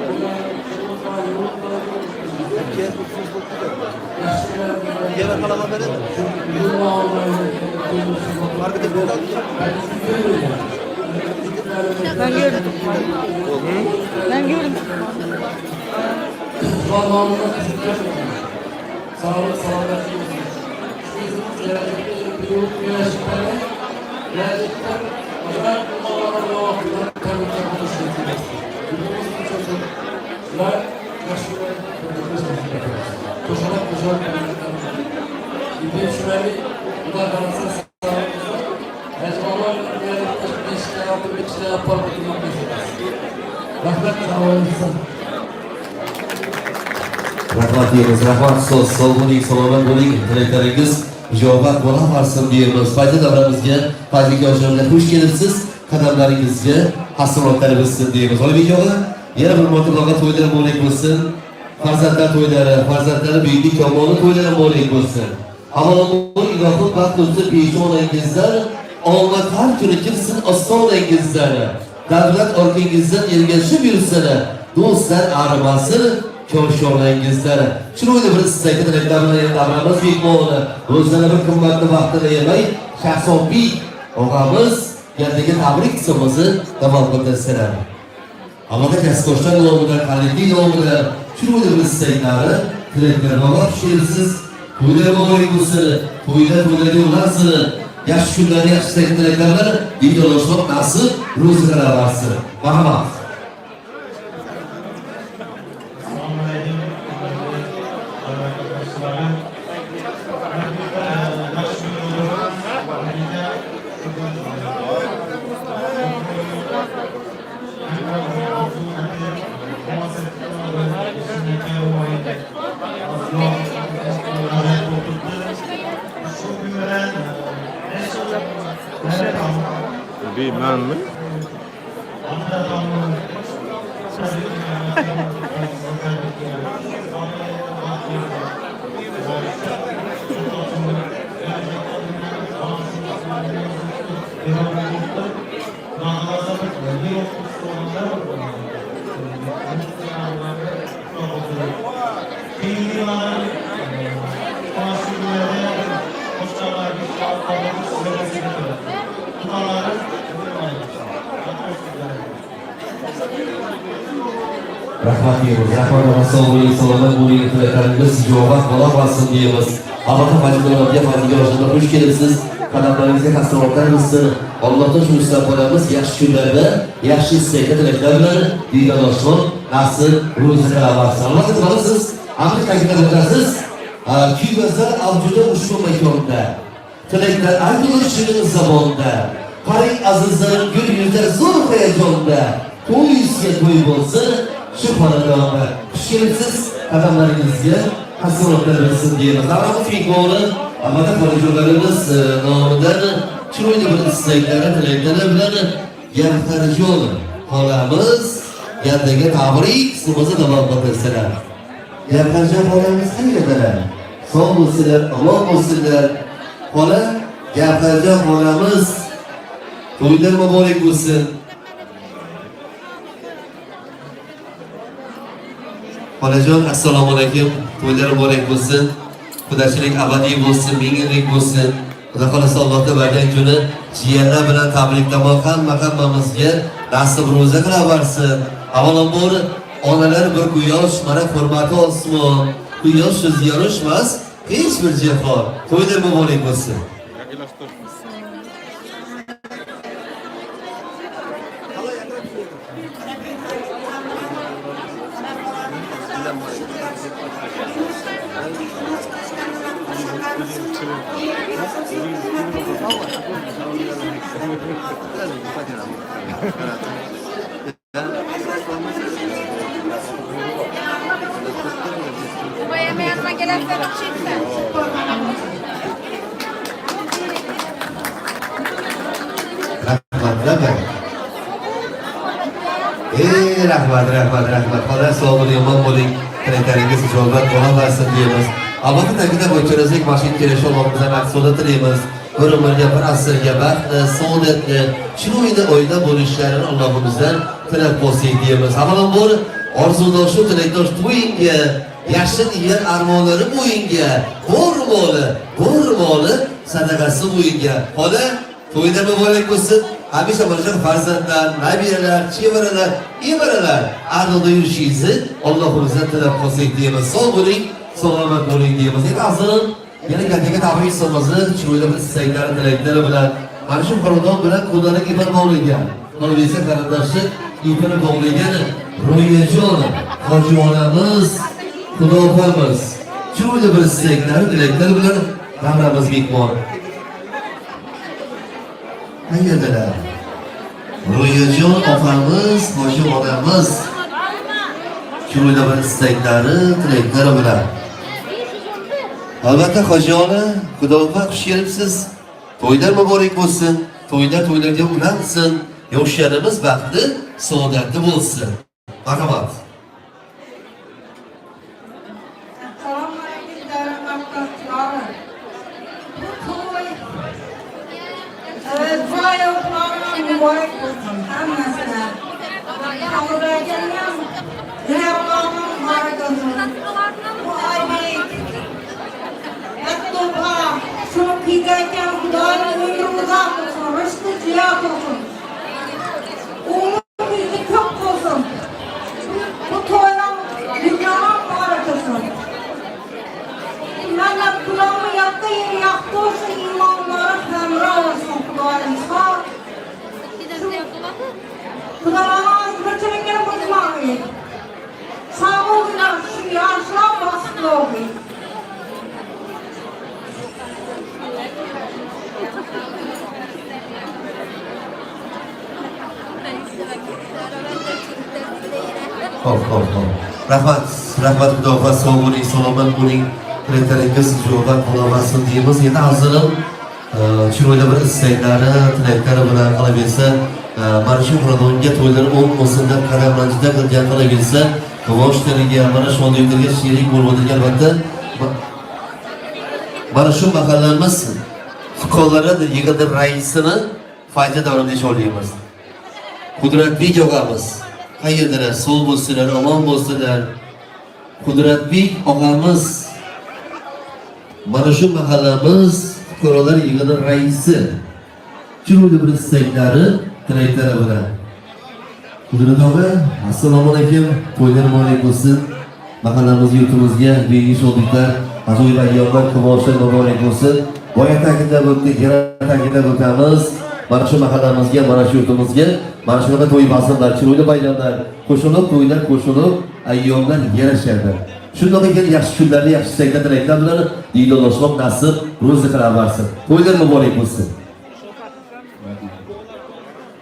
Gel falan haber et. Markete bir Ben gördüm. Ben gördüm. Sağlık, sağlık. Gerçekten acayip numaralar var. Koşarak İbn Şümeli bu da Galatasaray sağlığımızda Mecmualar bir işler yaptı, bir işler yapar bakımdan mesela. Rahmet sağlığımızda. Rahmat deymiz, rahmat so'z, sog' bo'ling, salomat bo'ling, tilaklaringiz ijobat bo'laversin deymiz. Fayda davramizga, fayda yoshlarga xush kelibsiz, qadamlaringizga hasratlar bo'lsin deymiz. Oybek og'a, yana bir marta to'ylar muborak bo'lsin. Farzandlar to'ylari, farzandlari buyuk kamoli to'ylari muborak bo'lsin. Avvalambor ilohim baxt o'tsa peshonangizdan, omad har kuni kirsin ostonangizdan. Davlat orqangizdan ergashib yursin, do'stlar arimasin. Ko'rishonangizlar. Chiroyli bir istakni tilaklarni davramiz mehmoni. O'zlari bir qimmatli vaqtini yemay, Shahzodbek og'amiz yerdagi tabrik qismimizni davom ettirsinlar. Amada kasbdoshlar nomidan, kollektiv nomidan chiroyli bir istaklari, tilaklarini olishsiz. To'ylar muborak bo'lsin, to'ylarga ulansin. Yaxshi kunlarni, yaxshi tilaklarni videolashmoq nasib, ro'zg'or bersin. Marhamat. Bilmem. Rahmat deymiz. Rahmat va sog'lik, salomat bo'ling, tilaklarimiz ijobat bo'la qolsin deymiz. Alloh majburlarga fazilga oshirib xush kelibsiz. Qadamlaringizga hasratlar bo'lsin. Allohdan shu istab qolamiz. Yaxshi kunlarda, yaxshi istakda tilaklar bilan diydorlashmoq nasib ro'zi qilaversin. Allohga tilasiz. Amerikaga o'tasiz. Kuybazlar avjuda ushbu makonda. Tilaklar aytilish shirin zamonda. Qaring azizlarim gul yuzlar zo'r hayajonda. To'yizga to'y bo'lsa shu xonadonda xush kelibsiz. Qadamlaringizga hasratlar bo'lsin deymiz. Davramız mehmoni Amada xorijlarimiz nomidan chiroyli bir istaklari, tilaklari bilan Gavharjon xolamiz yandaga tabrik qismimizni davom ettirsalar. Gavharjon xolamiz qayerdalar? Sog' bo'lsinlar, omon bo'lsinlar. Xola Gavharjon xolamiz to'ylar muborak bo'lsin. Xolajon assalomu alaykum. To'ylar muborak bo'lsin. Xudochilik abadiy bo'lsin, ming yillik bo'lsin. Xudo xolasa Allohga bergan kuni jiyanlar bilan tabriklamoq hammamizga nasib ro'za qilaversin. Avvalambor onalar bir quyosh, mana hurmati osmon. Quyosh siz yorishmas, hech bir jihon. To'ylar muborak bo'lsin. Rahmat. Xola sog' bo'ling, omon bo'ling. Tilaklaringiz ijobat bo'laversin deymiz. Allohga ta'kidlab o'tganimizdek mashina kelishi Allohimizdan maqsuda tilaymiz. Bir umrga, bir asrga baxtni, saodatni, chiroyli oila bo'lishlarini Allohimizdan tilab bo'lsak deymiz. Avvalambor orzudosh, tilakdosh to'yingga, yaxshi niyat armonlari bo'yinga, bor moli sadaqasi bo'yinga. Xola to'yda muborak bo'lsin. Hamisha bo'lgan farzandlar, nabiralar, chevaralar, evaralar ardoqda yurishingizni Allohimizdan tilab qolsak deymiz. Sog' bo'ling, salomat bo'ling deymiz. Endi azizim, yana gapga tabrik qilamiz. Chiroyli bir istaklari, tilaklari bilan mana shu xonadon bilan qo'llarga ipar bog'lagan. Qolbisi qarindoshi ipini bog'lagan Ro'yajon hoji onamiz, Xudo opamiz. Chiroyli bir istaklari, tilaklari bilan davramız mehmon. Qayerdalar? Ro'yajon opamiz, hoji onamiz. Chiroyli bir istaklari, tilaklari bilan. Albatta hoji ona, Xudo opa xush kelibsiz. To'ylar muborak bo'lsin. To'ylarga ulansin. Yoshlarimiz baxtli, saodatli bo'lsin. Marhamat. Assalomu alaykum davlatdoshlar. Joy o'tlarimiz muborak bo'lsin hammasine. Qavraganlar, Allohning barakasi. Bu oybek. Hatto'ba shu kiygan Xudoning umri uzoq bo'lsin, rizqi ziyoda bo'lsin. Umringiz ko'p bo'lsin. Bu to'ylar dunyoning barakasi. Mana kulomni yoqda yaxshi bo'lsin, iymonlari hamroh bo'lsin Xudoyimizga. Xudoyimiz birchiligini buzmaydi. Sog' bo'linglar, shu yoshlar baxtli bo'ling. Xo'p. Rahmat, Xudo xolasa sog' bo'ling, salomat bo'ling. Tilaklaringiz ijobat bo'laversin deymiz. Endi azizim, chiroyli bir istaklari, tilaklari bilan qolaversa, mana shu xonadonga to'ylar bo'lsin deb qadamlanishda qilgan qolaversa, quvonchlarga, mana shu xonadonlarga sherik bo'ladigan albatta mana shu mahallamiz fuqarolari yig'ini raisini foyda davomida ishlaymiz. Qudratbek og'amiz qayerdalar, sog' bo'lsinlar, omon bo'lsinlar. Qudratbek og'amiz mana shu mahallamiz fuqarolar yig'ini raisi. Chiroyli bir istaklari, tilaklari bilan. Qudrat og'a, assalomu alaykum. To'ylar muborak bo'lsin. Mahallamiz yurtimizga yangi shodliklar, ajoyib ayyomlar, quvonchlar muborak bo'lsin. Boya ta'kidlab o'tdik, yana ta'kidlab o'tamiz. Mana shu mahallamizga, mana shu yurtimizga, mana shunaqa to'y bazmlar, chiroyli bayramlar, qo'shilib to'ylar, qo'shilib ayyomlar yarashadi. Shunday ekan yaxshi kunlarni, yaxshi istaklar, tilaklar bilan diydorlashmoq nasib, ro'zi qilib bersin. To'ylar muborak bo'lsin.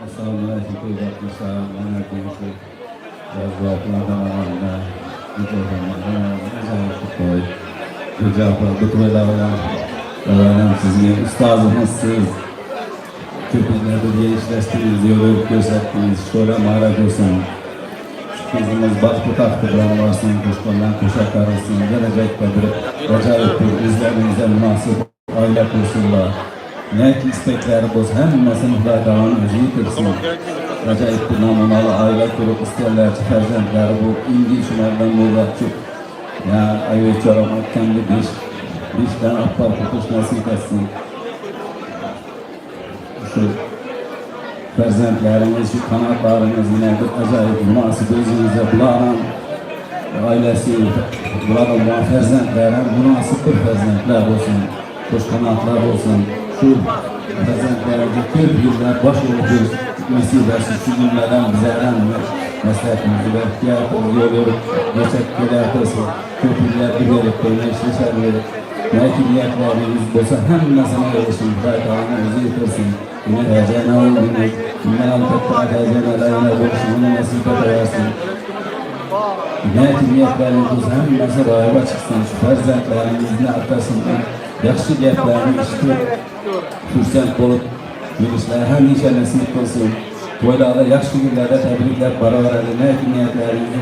Assalomu alaykum. Sizga ustozimizsiz. Ko'pinlarda geliştirdiniz, yolu gösterdiniz. Şöyle mağara olsun. Kızımız baktı taktı bilen varsın, koşkandan koşaklar olsun. Gelecekte bir acayip bir izlerinize münasip aile kursunlar. Ne ki istekleri boz, hem meselihler kalan özü yitirsin. Acayip bir namunalı aile kurup isterler, ferzentler bu ilgi şunlardan muğlakçı. Ya ayvet çoramak kendi dişten appar kutuş nasip etsin. Şu ferzentleriniz, şu kanatlarınız yine bir acayip münasip özünüze bulanan ailesi, bulanan ferzentlerin münasip bir ferzentler olsun, hoş kanatlar olsun. Şu ferzentlerinize köp yıllar başarılı nasip etsin. Şu günlerden bizlerden meslekimizi ve ihtiyatımızı yolu geçek gelertirsin. Köpüller birlikte meşleşer verip belki niyetleriniz olsa hem mesele erişin, faydalarını özü yitirsin. Yine hecene olmayın, yine altıkta hecene layına olsun, yine nasip edersin. Belki niyetleriniz olsa hem mesele ayıba çıksın, şu ferzentleriniz ne artasın, yakşı niyetlerini işitip, fürsent olup, yürüyüşler hem işe nasip olsun. Toylarda yakşı günlerde tebrikler, para verelim, belki niyetleriniz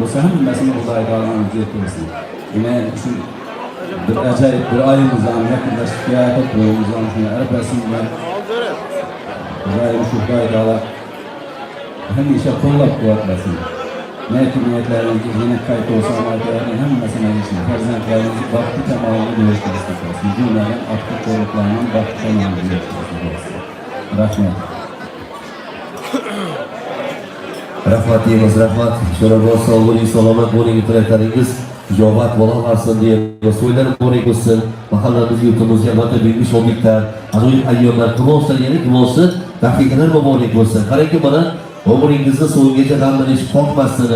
olsa hem mesele faydalarını özü yitirsin. Yine şu bir acayip bir ayımızdan yakınlaşıp ziyaret boyumuzdan şuna erpesinden acayip şu faydalar hem işe kollap kuvvetlesin. Niyetlerinizi yine kayıt olsa ameliyatlarının hem mesele için ferzentlerinizi vakti temalini görüşmesini olsun. Cümlenin aktif koruklarının vakti temalini görüşmesini olsun. Rahmet. Rahmat deymiz, rahmat. Şöyle sog' bo'ling, salomat bo'ling, tilaklaringiz ijobat bo'laversin deymiz. To'ylar muborak bo'lsin. Mahallamiz, yurtimizga albatta buyuk shodliklar, ajoyib ayyomlar, quvonchlar, yana quvonchli daqiqalar muborak bo'lsin. Qarangki, mana umringizni so'nggacha g'am bilan qo'rqmassin,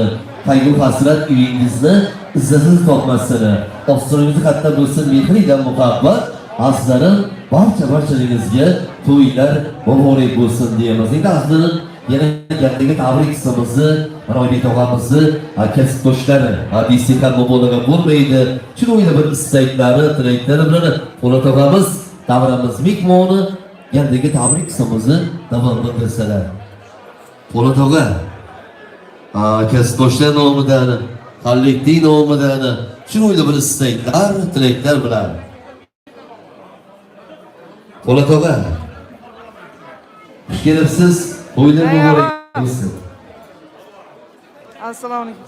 qayg'u hasrat uyingizni izzasiz topmasin. Ostonangizda qatta bo'lsin mehridan muhabbat, azlarim barchalaringizga to'ylar muborak bo'lsin deymiz. Endi azlarim yana gapdagi tabrik qismimizni Roybek og'amizni kasbdoshlari hadisiy mubolag'a bo'lmaydi. Chiroyli bir istaklari, tilaklari bilan Po'lat og'amiz davramiz mehmoni gapdagi tabrik qismimizni davom ettirsalar. Po'lat og'a kasbdoshlar nomidan, Xalidbek nomidan chiroyli bir istaklar, tilaklar bilan Po'lat og'a xush kelibsiz. To'ylar muborak bo'lsin. Assalomu alaykum.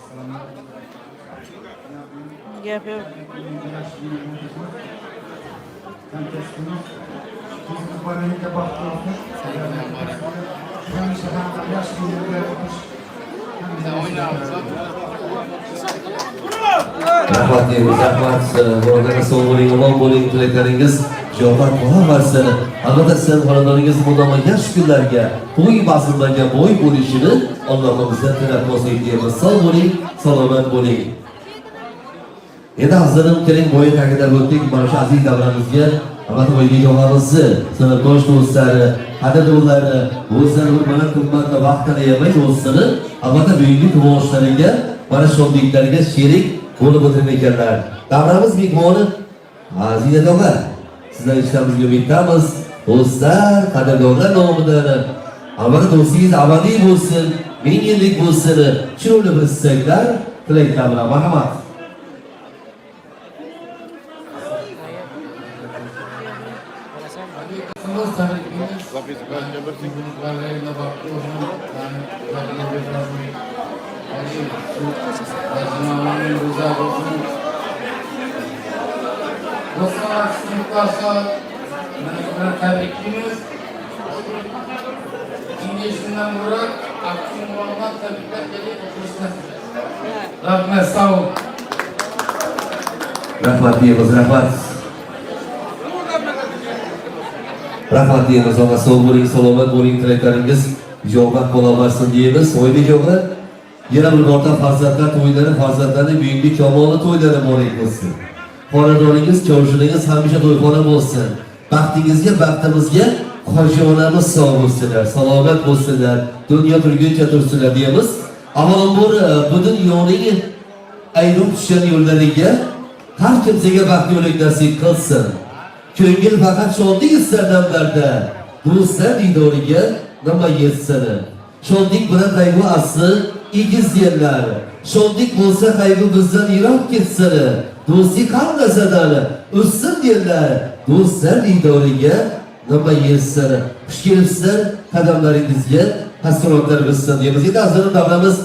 Gap yo'q. Rahmat deymiz, rahmat. Birodarlar, sog' bo'ling, omon bo'ling, tilaklaringiz ijobat bo'laversin. Albatta sizning xonadoningiz bundan yaxshi kunlarga, to'y bazmlarga boy bo'lishini Allohimizdan tilab olsak deymiz. Sog' bo'ling, salomat bo'ling. Endi hazratim keling, bo'yi ta'kidlab o'tdik. Mana shu aziz davramizga albatta Roybek og'amizni, sinfdosh do'stlari, qadrdonlari, o'zlari hurmat, qimmat va vaqtini yemay do'stini albatta buyuk quvonchlariga, mana shu shodliklarga sherik bo'lib o'tirgan ekanlar. Davramiz mehmoni Zinat og'a, sizlar ishlamizga umidamiz. do'stlar, qadrdonlar nomidan albatta do'stingiz abadiy bo'lsin, ming yillik bo'lsin. Chiroyli bir istaklar, tilaklar bilan marhamat. Dostlar, sınıflarsa tebrikliyiz. İngilizcesinden vurak, aklım olmak tebrikler gelip otursun. Rahmet, sağ ol. Rahmat deymiz, rahmat. Rahmat deymiz, ona sog' bo'ling, salomat bo'ling, tilaklaringiz ijobat bo'laversin deymiz. O'ylayjoqlar, yana bir marta farzandlar to'ylari, farzandlarning buyuk kamoli to'ylari muborak bo'lsin. Xonadoningiz, cho'shiningiz hamisha to'yxona bo'lsin. Baxtingizga, baxtimizga qo'sha onamiz sog' bo'lsinlar, salomat bo'lsinlar, dunyo turguncha tursinlar deymiz. Avvalambor bu dunyoning ayrim tushgan yo'llariga har kimsaga baxt yo'lak nasib qilsin. Ko'ngil faqat shodlik istar damlarda, do'stlar diydoriga nima yetsin. Shodlik bilan qayg'u asli egiz yerlar. Shodlik bo'lsa qayg'u bizdan yiroq ketsin. Do'stlik qandasadan o'ssin yerlar. Do'stlar diydoriga nima yetsin. Xush kelibsizlar qadamlaringizga hasratlar bitsin deymiz. Endi azizlar davramiz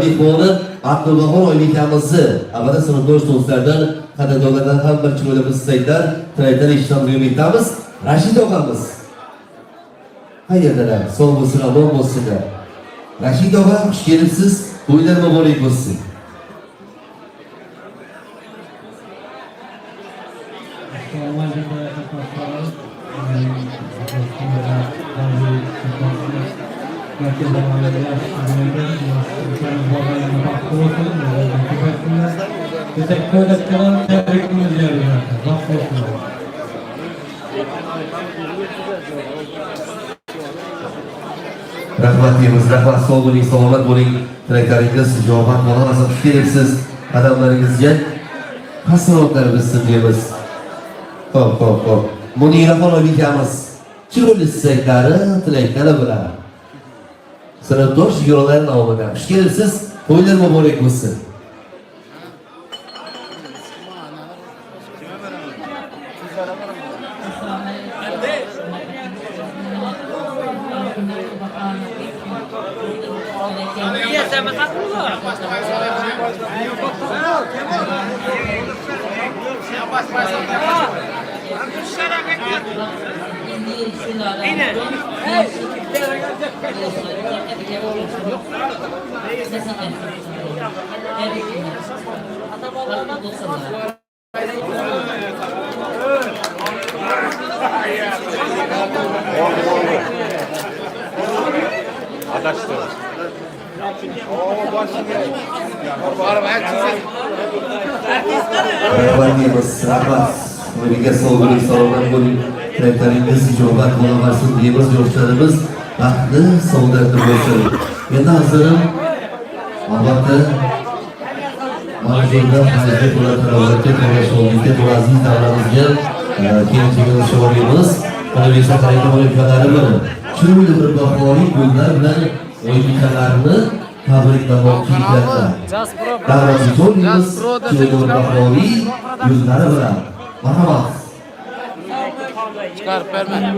mehmoni Abdullohon oybekamizni avvalo sinfdosh do'stlardan, qadrdonlardan ham bir chiroyli istaklar, tilaklar eshitishni umid etamiz. Rashid og'amiz qayerdalar? Sog' bo'lsin, omon bo'lsinlar. Rashid og'a, xush kelibsiz. To'ylar muborak bo'lsin. Rahmat deymiz, rahmat, sog' bo'ling, salomat bo'ling, tilaklaringiz ijobat bo'lsin. Xush kelibsiz, qadamlaringizga hasratlar bitsin deymiz. Xo'p. Muniraxon oybekamiz chiroyli istaklari, tilaklari bilan sinfdosh yo'llar nomidan xush kelibsiz, to'ylar muborak bo'lsin. Rahmat. O'ziga sog' bo'ling, salomat bo'ling, tilaklaringiz ijobat bo'laversin deymiz. Yoshlarimiz baxtli, saodatli bo'lsin. Endi azizlarim, albatta mavzuda hajga to'la tarovatga to'la shodlikka to'la aziz davramizga kelishimizni so'raymiz. Qolaversa qaraydi olimpiadalari biri chiroyli bir bahoriy gullar bilan olimpiadalarni tabriklamoqchi ekanlar. Davramizga to'laymiz, chiroyli bir bahoriy gullar bilan. Marhamat. Çıkarıp verme.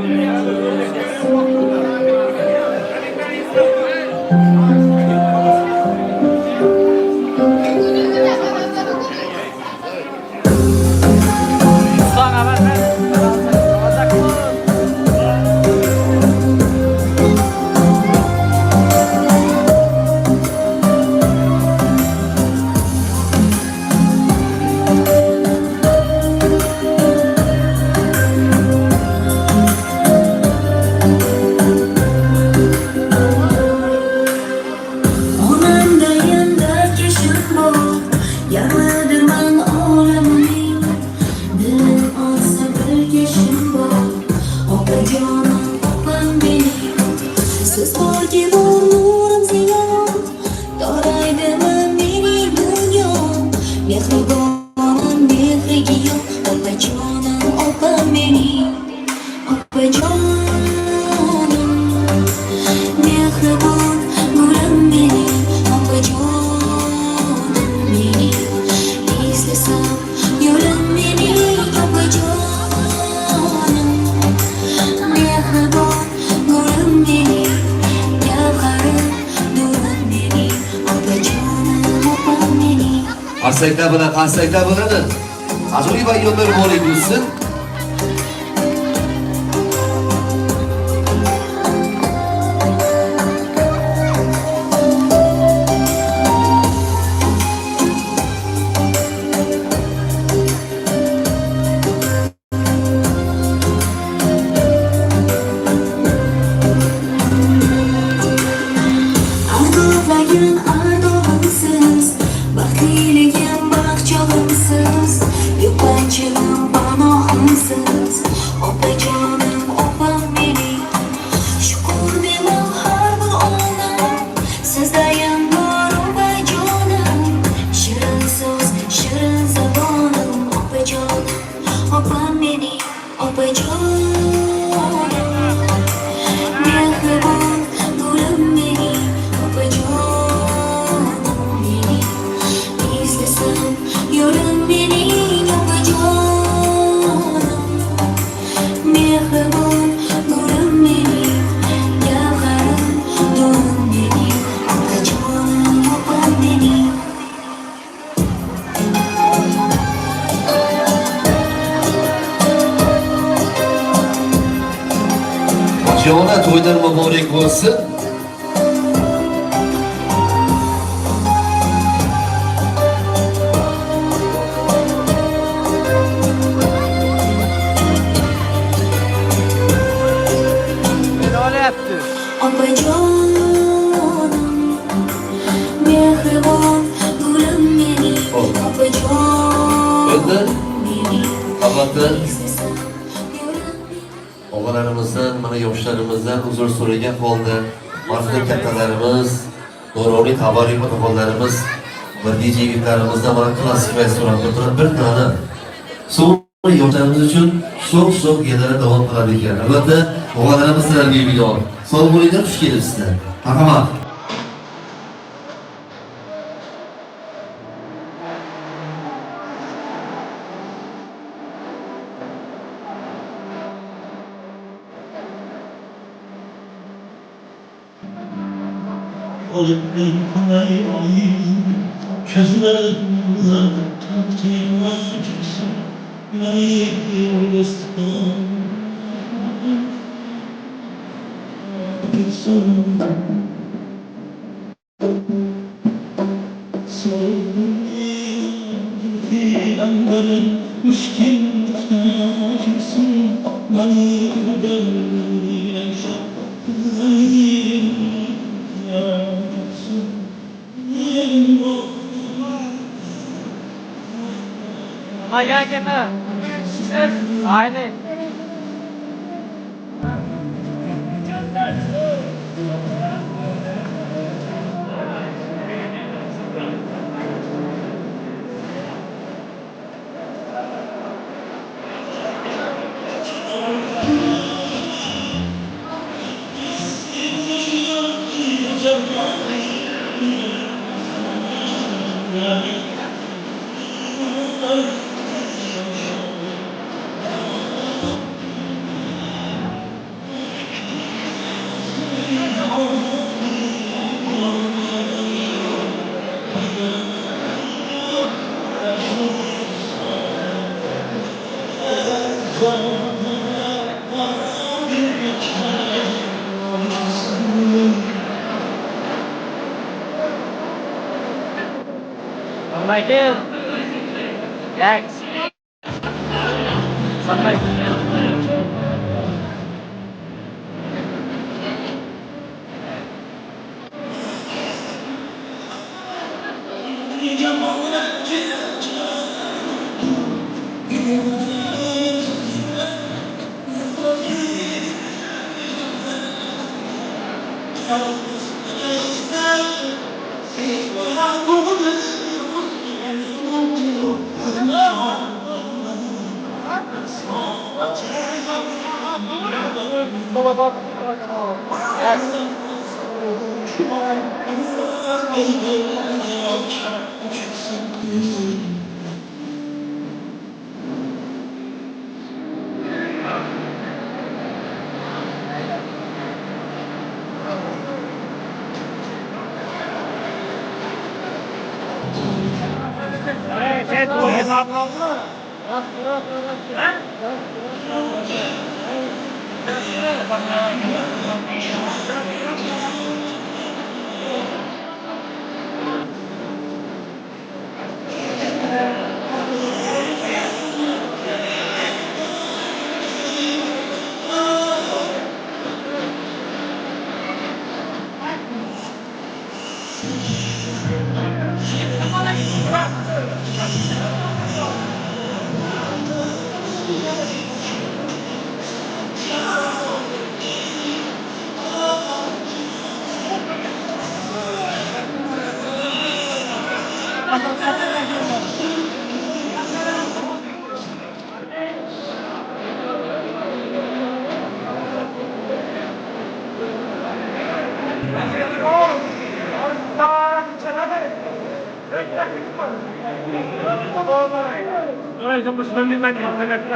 Qarsaklar biladi. Ajoyib ayollar bor bo'lsin. Ardog'lagan ardog'imsiz, baxtliligim baxchog'imsiz, yupanchig'im panohimsiz, opajonim opam mening, shukur demam har bir onim, sizdayam bor opajonim, shirin so'z, shirin zabonim, opajonim, opam mening, opajonim. Mehribon gulim mening, opajonim mening, izlasam yo'lim mening, opajonim. Mehribon gulim mening, gavharim do'lim mening, opajonim, opam mening. Jona to'ylar muborak bo'lsin. Opajonim, mehribon gulim mening, opajonim Endi mening, albatta izlasam yo'lim mening. og'alarimizdan, mana yoshlarimizdan uzr so'ragan holda marhum kattalarimiz, nuroniy tabarruk otaxonlarimiz, bir DJ yigitlarimizdan mana klassik va so'rab turib bir dona so'ng yoshlarimiz uchun sho'x yillar davom qiladi ekan. Albatta og'alarimiz sizlarga bidor. Sog' bo'linglar, xush kelibsizlar. Marhamat. Aynen. Michael. Thanks. Sunlight.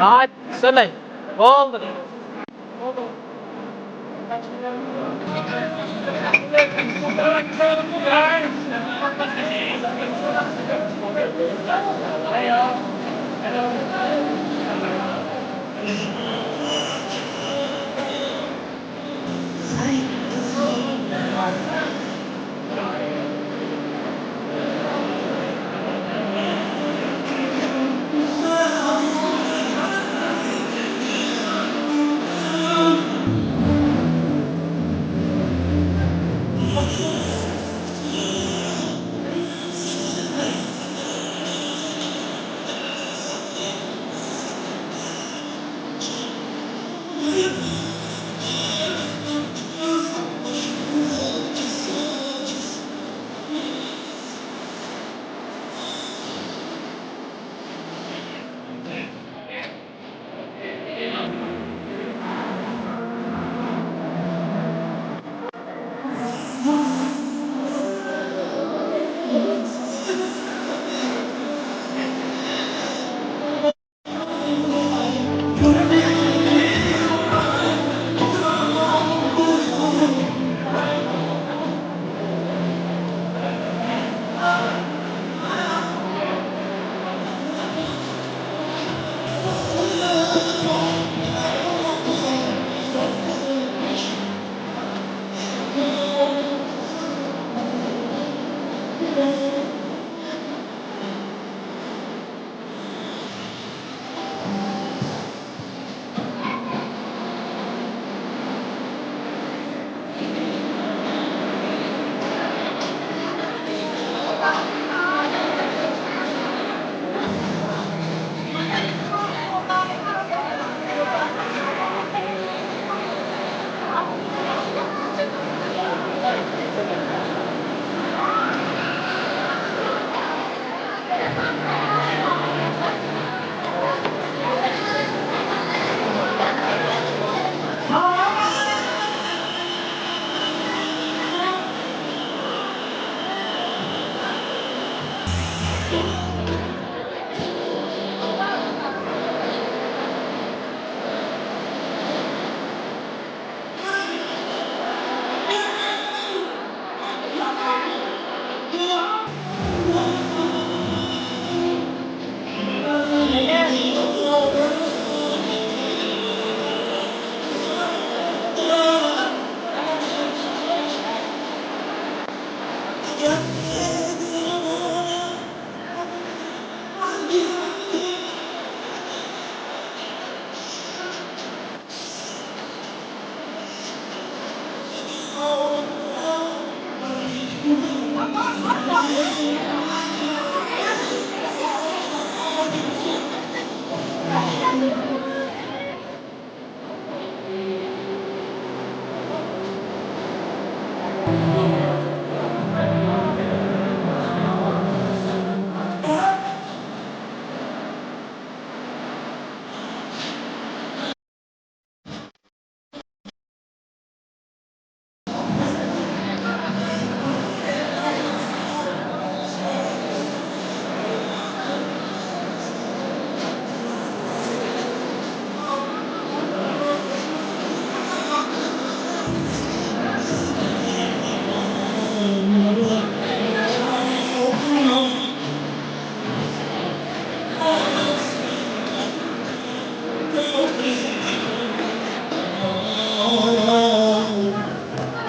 Hadi söyle. Oldu.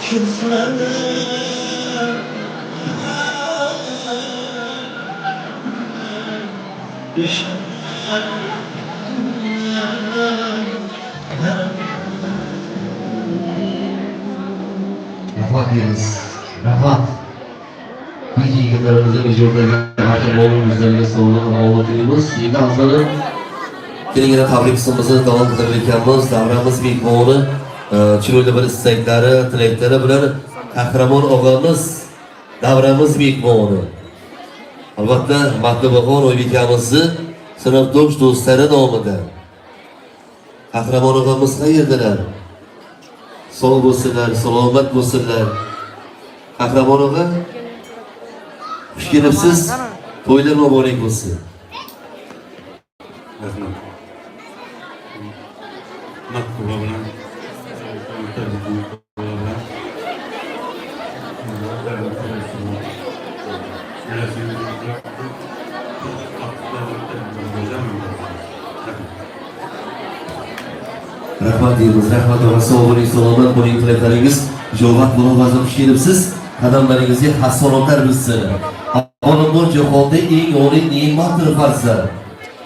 Rahmat deymiz. Rahmat. Biz yigitlarimizni ijodlarga hakim bo'lishimizga sog'liq tilaymiz. Endi avvalo kelingina tabrik qismimizni davom ettirayotganmiz. Davramiz mehmoni chiroyli bir istaklari, tilaklari bilan Qahramon og'amiz davramiz mehmoni. Albatta Matlubaxon Oybekamizni sinfdosh do'stlari nomida. Qahramon og'amiz qayerdalar? Sog' bo'lsinlar, salomat bo'lsinlar. Qahramon og'a, xush kelibsiz. To'ylar muborak bo'lsin. Rahmat. Matluba bilan Rahmat deymiz. Rahmat va sog' bo'ling, salomat bo'ling, tilaklaringiz ijobat bo'lib vazn xush kelibsiz. Qadamlaringizga hasonotlar bitsin. Avvalambor jahonda eng oliy ne'matdir farzand.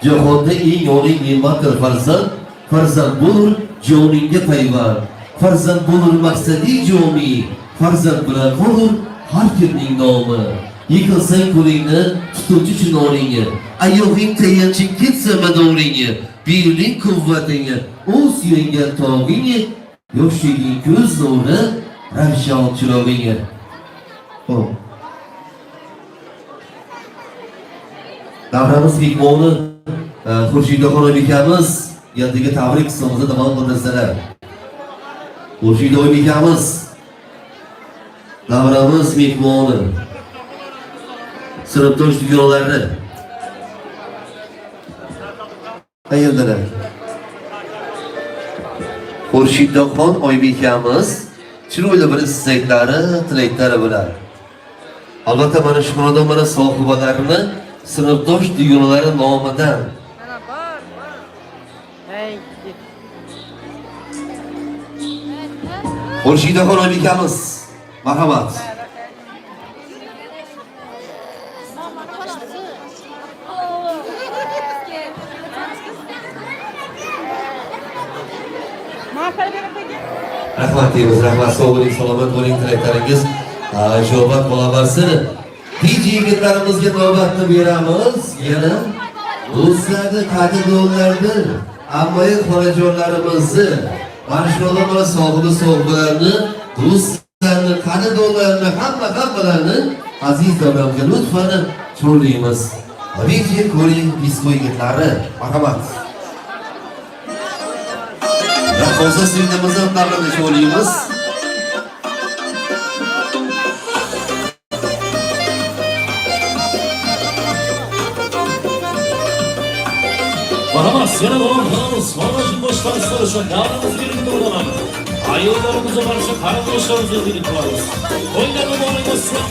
Jahonda eng oliy ne'matdir farzand. Farzand bo'lur joningga payvand. Farzand bo'lur maqsadi jomi. Farzand bilan bo'lur har kimning nomi. Yiqilsang qo'lingni tutuvchi chinoringni. Ayog'ing tayanchi ketsa madoringni. Birlik quvvatingni, o'z suyungan tog'ingni, yoshliging ko'z nuri, ravshon chirog'ingni. Xo'p. Davramiz mehmoni Xurshidxon akamiz yandiga tabrik qismimizni davom qildirsalar. Xurshid akamiz davramiz mehmoni sinfdosh dugonalari qayerdalar? Xurshidxon Oybekamiz chiroyli bir istaklari, tilaklari bilan. Albatta mana shu xonadon mana sohibalarini sinfdosh dugonalari nomidan Xurshidxon Oybekamiz, marhamat. Rahmat deymiz, rahmat, sog' bo'ling, salomat bo'ling, tilaklaringiz ijobat bo'laversin. Hech yigitlarimizga navbatni beramiz. Yana do'stlarni, qadrdonlarni, ammoyi xonajonlarimizni, mana shunaqa mana sog'ib-sog'larni, do'stlarni, qadrdonlarni, hammalarni aziz davramga lutfan cho'rlaymiz. Tabiiyki, ko'ring, disko yigitlari, marhamat. Raqqosa suyunimizni hamlarni cho'rlaymiz. Marhamat, yana davom qilamiz. Mana shu boshqalar o'sha davramiz birlikda o'ynaymiz. Ayollarimiz va barcha qarindoshlarimiz birlikda qilamiz. O'yinlar muborak bo'lsin.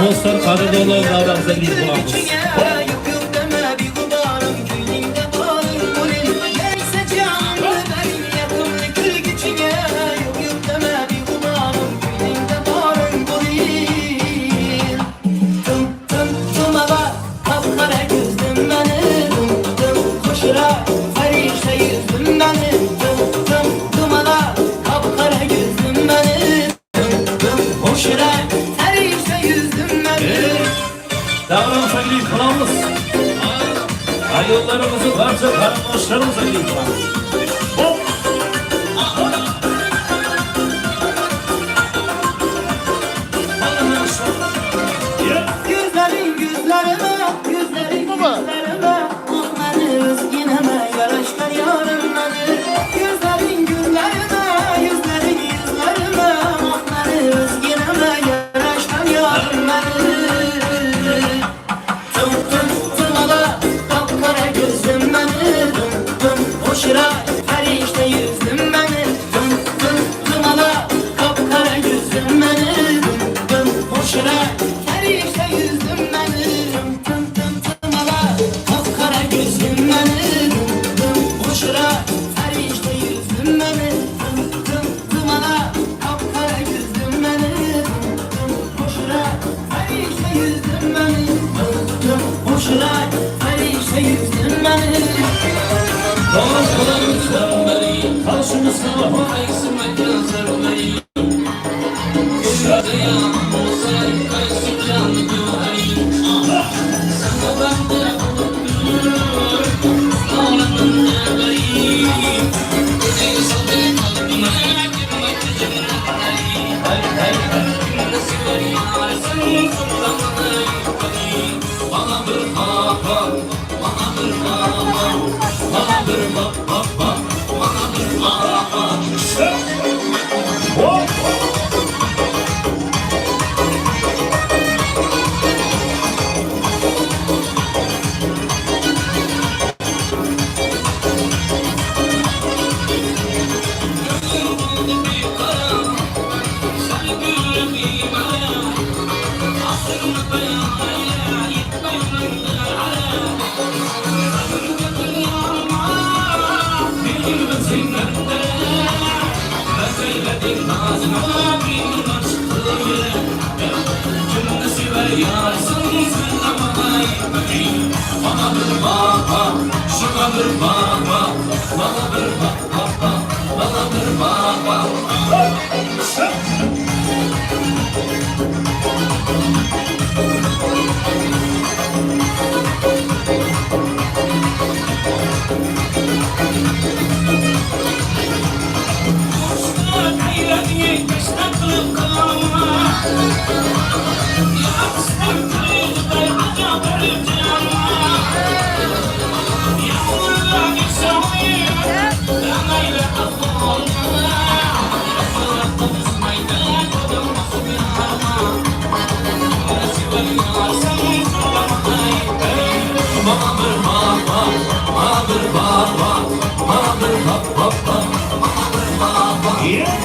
Dostlar, qadrdonlar davramizda birlikda bo'lamiz. davranışa ilgili kılavuz. Ayollarımızı varsa kardeşlerimize ilgili kılavuz. Hop! Gözlerin gözlerime, gözlerin gözlerime, ah beni özgüneme, yaraşlar yarınları. Gözlerin güllerime, gözlerin yüzlerime, ah beni özgüneme, yaraşlar yarınları. Tım tım tımala, kapkara gözüm beni, tım tım hoşira, ferişte yüzüm beni, tım tım tımala, kapkara gözüm beni, tım tım hoşira. İşte yüzüm benim, tım tım tımala, kapkara gözüm benim, tım boşuna. Her işte yüzüm benim, tım tım tımala, kapkara gözüm benim, tım boşuna. Her işte yüzüm benim, tım boşuna. Her işte yüzüm benim. Dostlarımızdan beri karşımızda var. Yeah.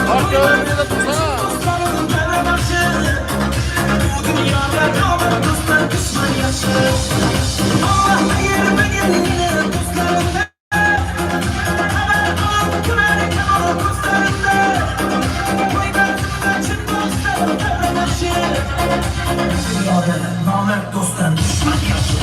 Bak gördüm bir de tutsana. Namert dostlar düşman yaşı.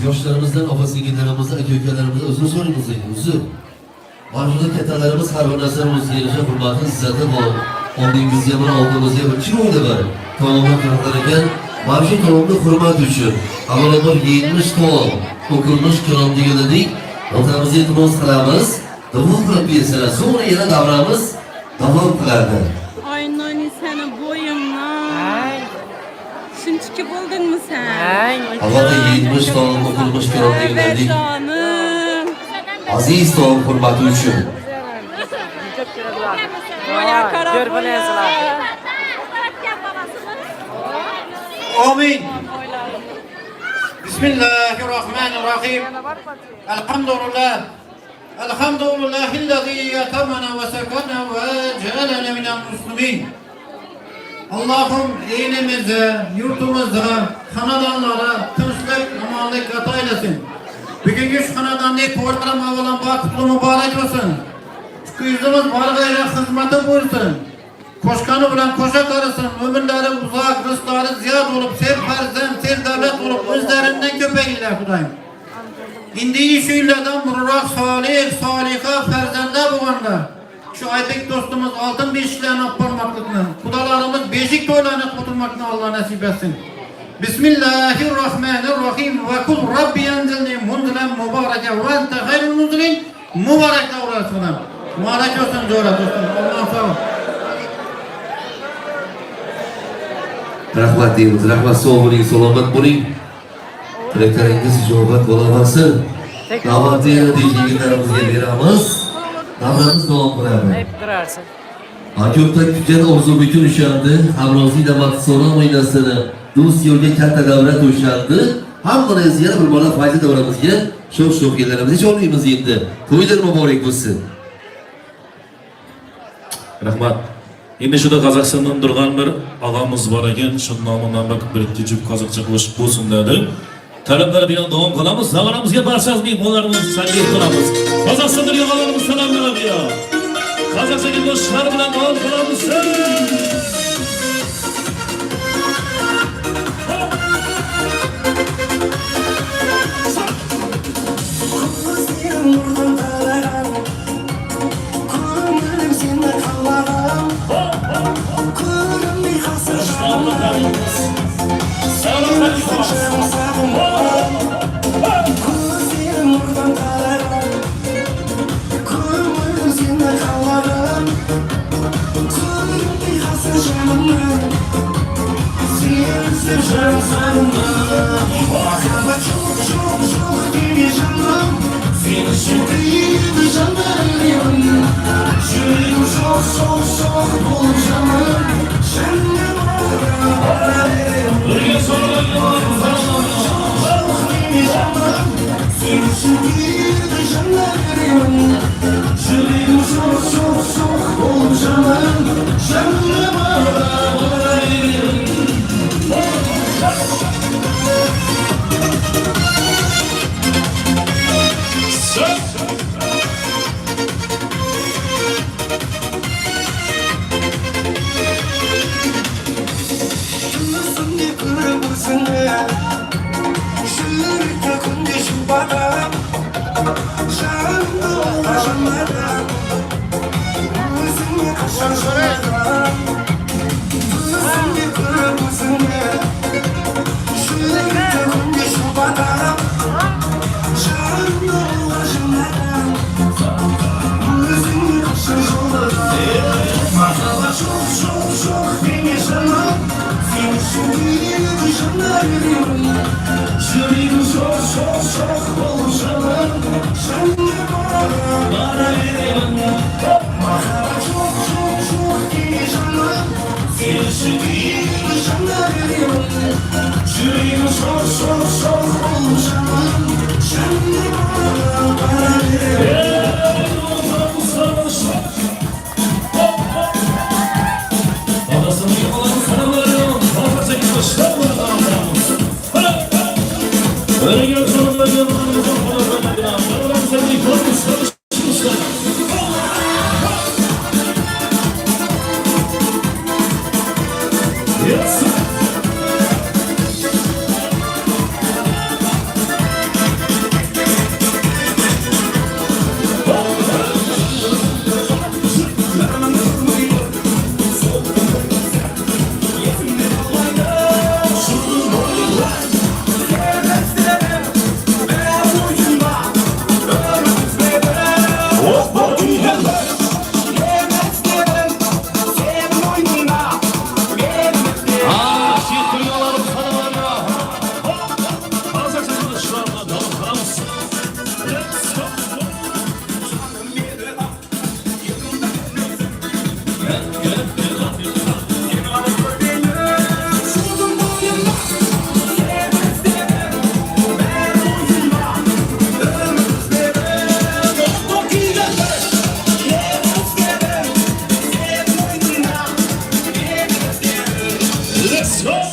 Yoshlarımızdan, opa-singillarımizdan, aka-ukalarimizdan uzun so'raymiz, uzun. Mavjud kattalarimiz har bir narsamizga yarasha hurmati, izzati bor. Oldingizga mana oldimizga bir chiroyli bir taomlar qilgan ekan. Mana shu taomni hurmat uchun avvalambor yeyilmish taom, to'kilmish kalom deganidek otamizga iltimos qilamiz. Davom qilib bersalar, so'ngra yana davramiz davom qiladi. Ay nani seni boyunla. Şunçiki buldun mu sen? Avvalda yeyilmish taom, to'kilmish kalom Evet deganidek canım. aziz taom hurmati uchun. Boya kara boya. آمين بسم الله الرحمن الرحيم الحمد لله الذي يتمنى وسكن وجعلنا من المسلمين Allah'ım dinimize, yurtumuza, hanadanlara tinchlik, amonlik ato eylesin. Bugünkü şu hanadanlik program avvalambor kutlu mübarek olsun. Şu yüzümüz var gayri hizmeti buyursun. Koşkanı bilen koşa karısın, ömürleri uzak, rızkları ziyad olup, sev farzem, sev devlet olup, özlerinden köpeğiyle Kudayım. İndiği şu illerden vururak salih, salika, ferzende buğanda. Şu Aybek dostumuz altın beşiklerini aparmaklıkla, kudalarımız beşik toylarını tutulmakla Allah nasip etsin. Bismillahirrahmanirrahim. Ve kul Rabbi enzilni mundilen mübareke ve ente hayrul munzilin. Mübarek davrasına. Mübarek olsun Cora dostum. Allah'ım sağ ol. Rahmat deymiz, rahmat, sog' bo'ling, salomat bo'ling. Tilaklaringiz ijobat bo'laversin. Navbatda yana yigitlarimizga beramiz. Davramiz davom qiladi. Ko'pdan kutgan Orzubekun ushlandi. Hamroziy Maqsudon oynasini do'st yo'lga katta davra to'shandi. Hammamiz yana bir bola fayda davramizga sho'x-sho'x yillarimizni jo'laymiz endi. To'ylar muborak bo'lsin. Rahmat. Endi shunda Qozog'istondan turgan bir og'amiz bor ekan, shu nomidan bakib bir ikki juft qozoqcha qo'shiq bo'lsin dedi. Talablar bilan davom qilamiz. Zavorimizga barchamiz mehmonlarimizni taklif qilamiz. Qozog'istondan yog'alarimiz salom beradi. Qozog'istonga qo'shiqlar bilan davom qilamiz. Şunu bana Şanlı şanlardan Kızını şanlardan Kızını kırmızını Şöyle şu bana Şanlı şanlardan Kızını şanlardan Mahalla çok beni yaşamam Seni şimdi şanlardan Şöyle çok oluşalım Sen de bana verin Mahalla çok iyi canım Seni şimdi şanlardan Şöyle çok oluşalım Sen de bana verin Babasını yakalanın sarılarım. Babası gitmişler burada. Öyle görüşürüz. Öyle görüşürüz. Seni korkmuşlar. Yes. Let's go!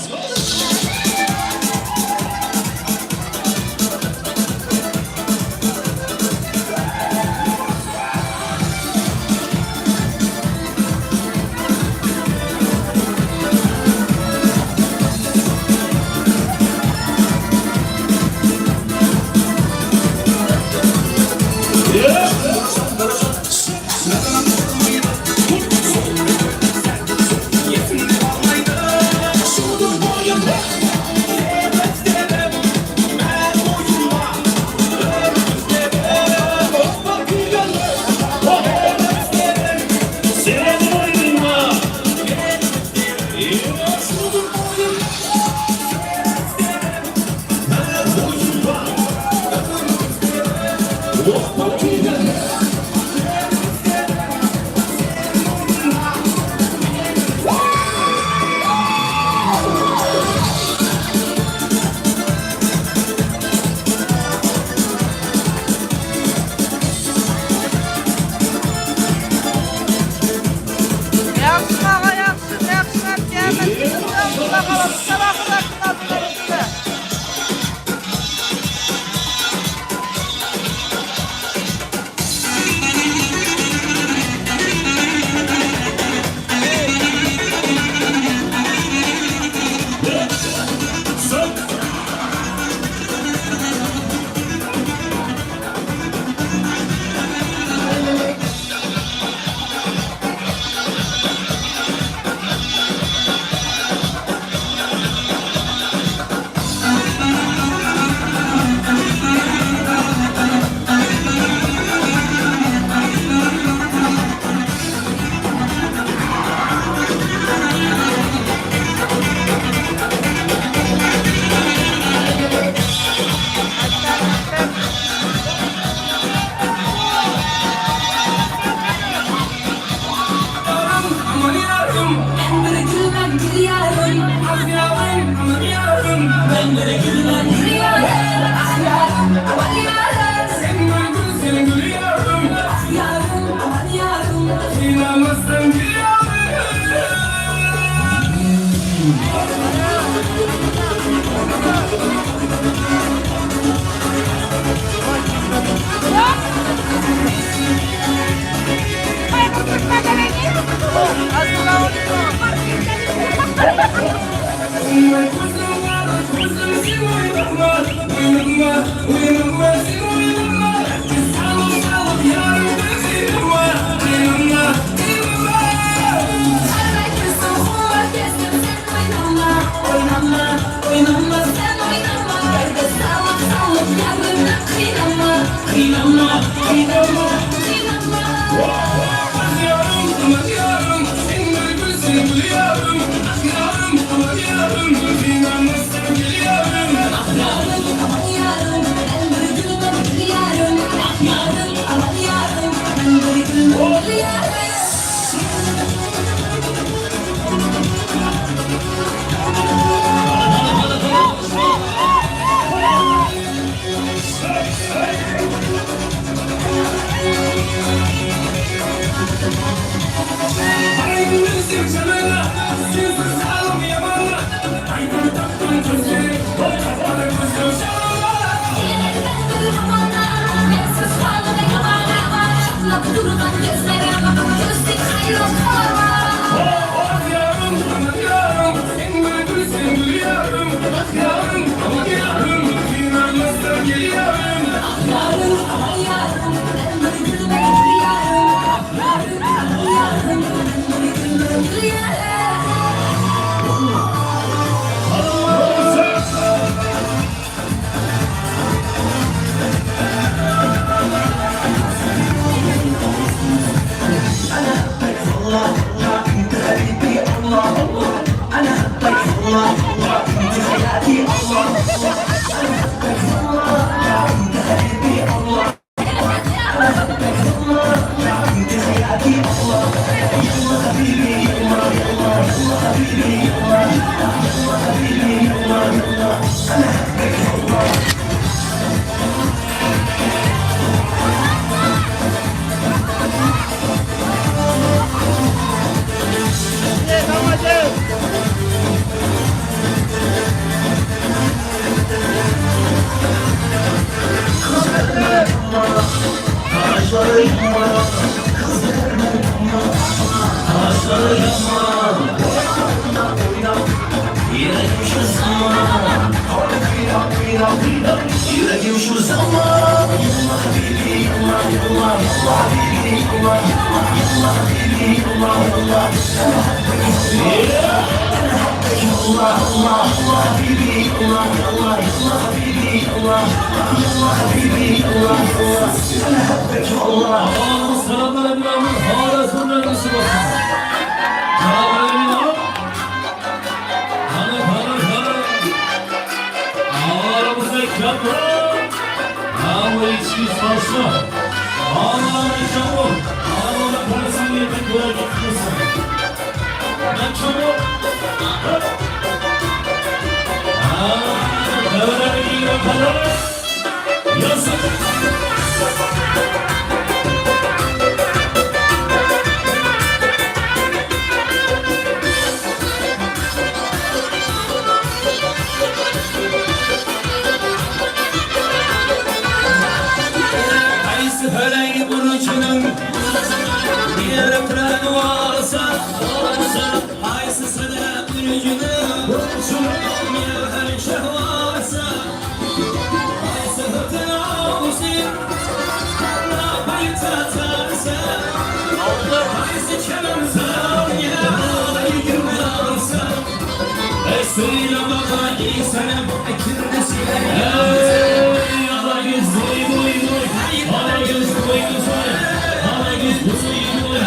Allah'ın selamları bir amın hala sonlarını sıvasın. Selamları bir amın. Hanım. Ağlarımızda kapı. Ağlar içki sarsa. Ağlar çabuk. Ağlar parasını yedik böyle gitmesin. Ben çabuk. Ağlar iyi bakalım. Yazık. Felek burcunun bir yaprağın varsa aysı sana burcunun bir her şey varsa aysı hıtın ağzın ne yapayım tatarsa aysı çanım zâliye ağlayı varsa söyle bana insanım ekirmesi ala yüzü duydu ala yüzü duydu ala yüzü duydu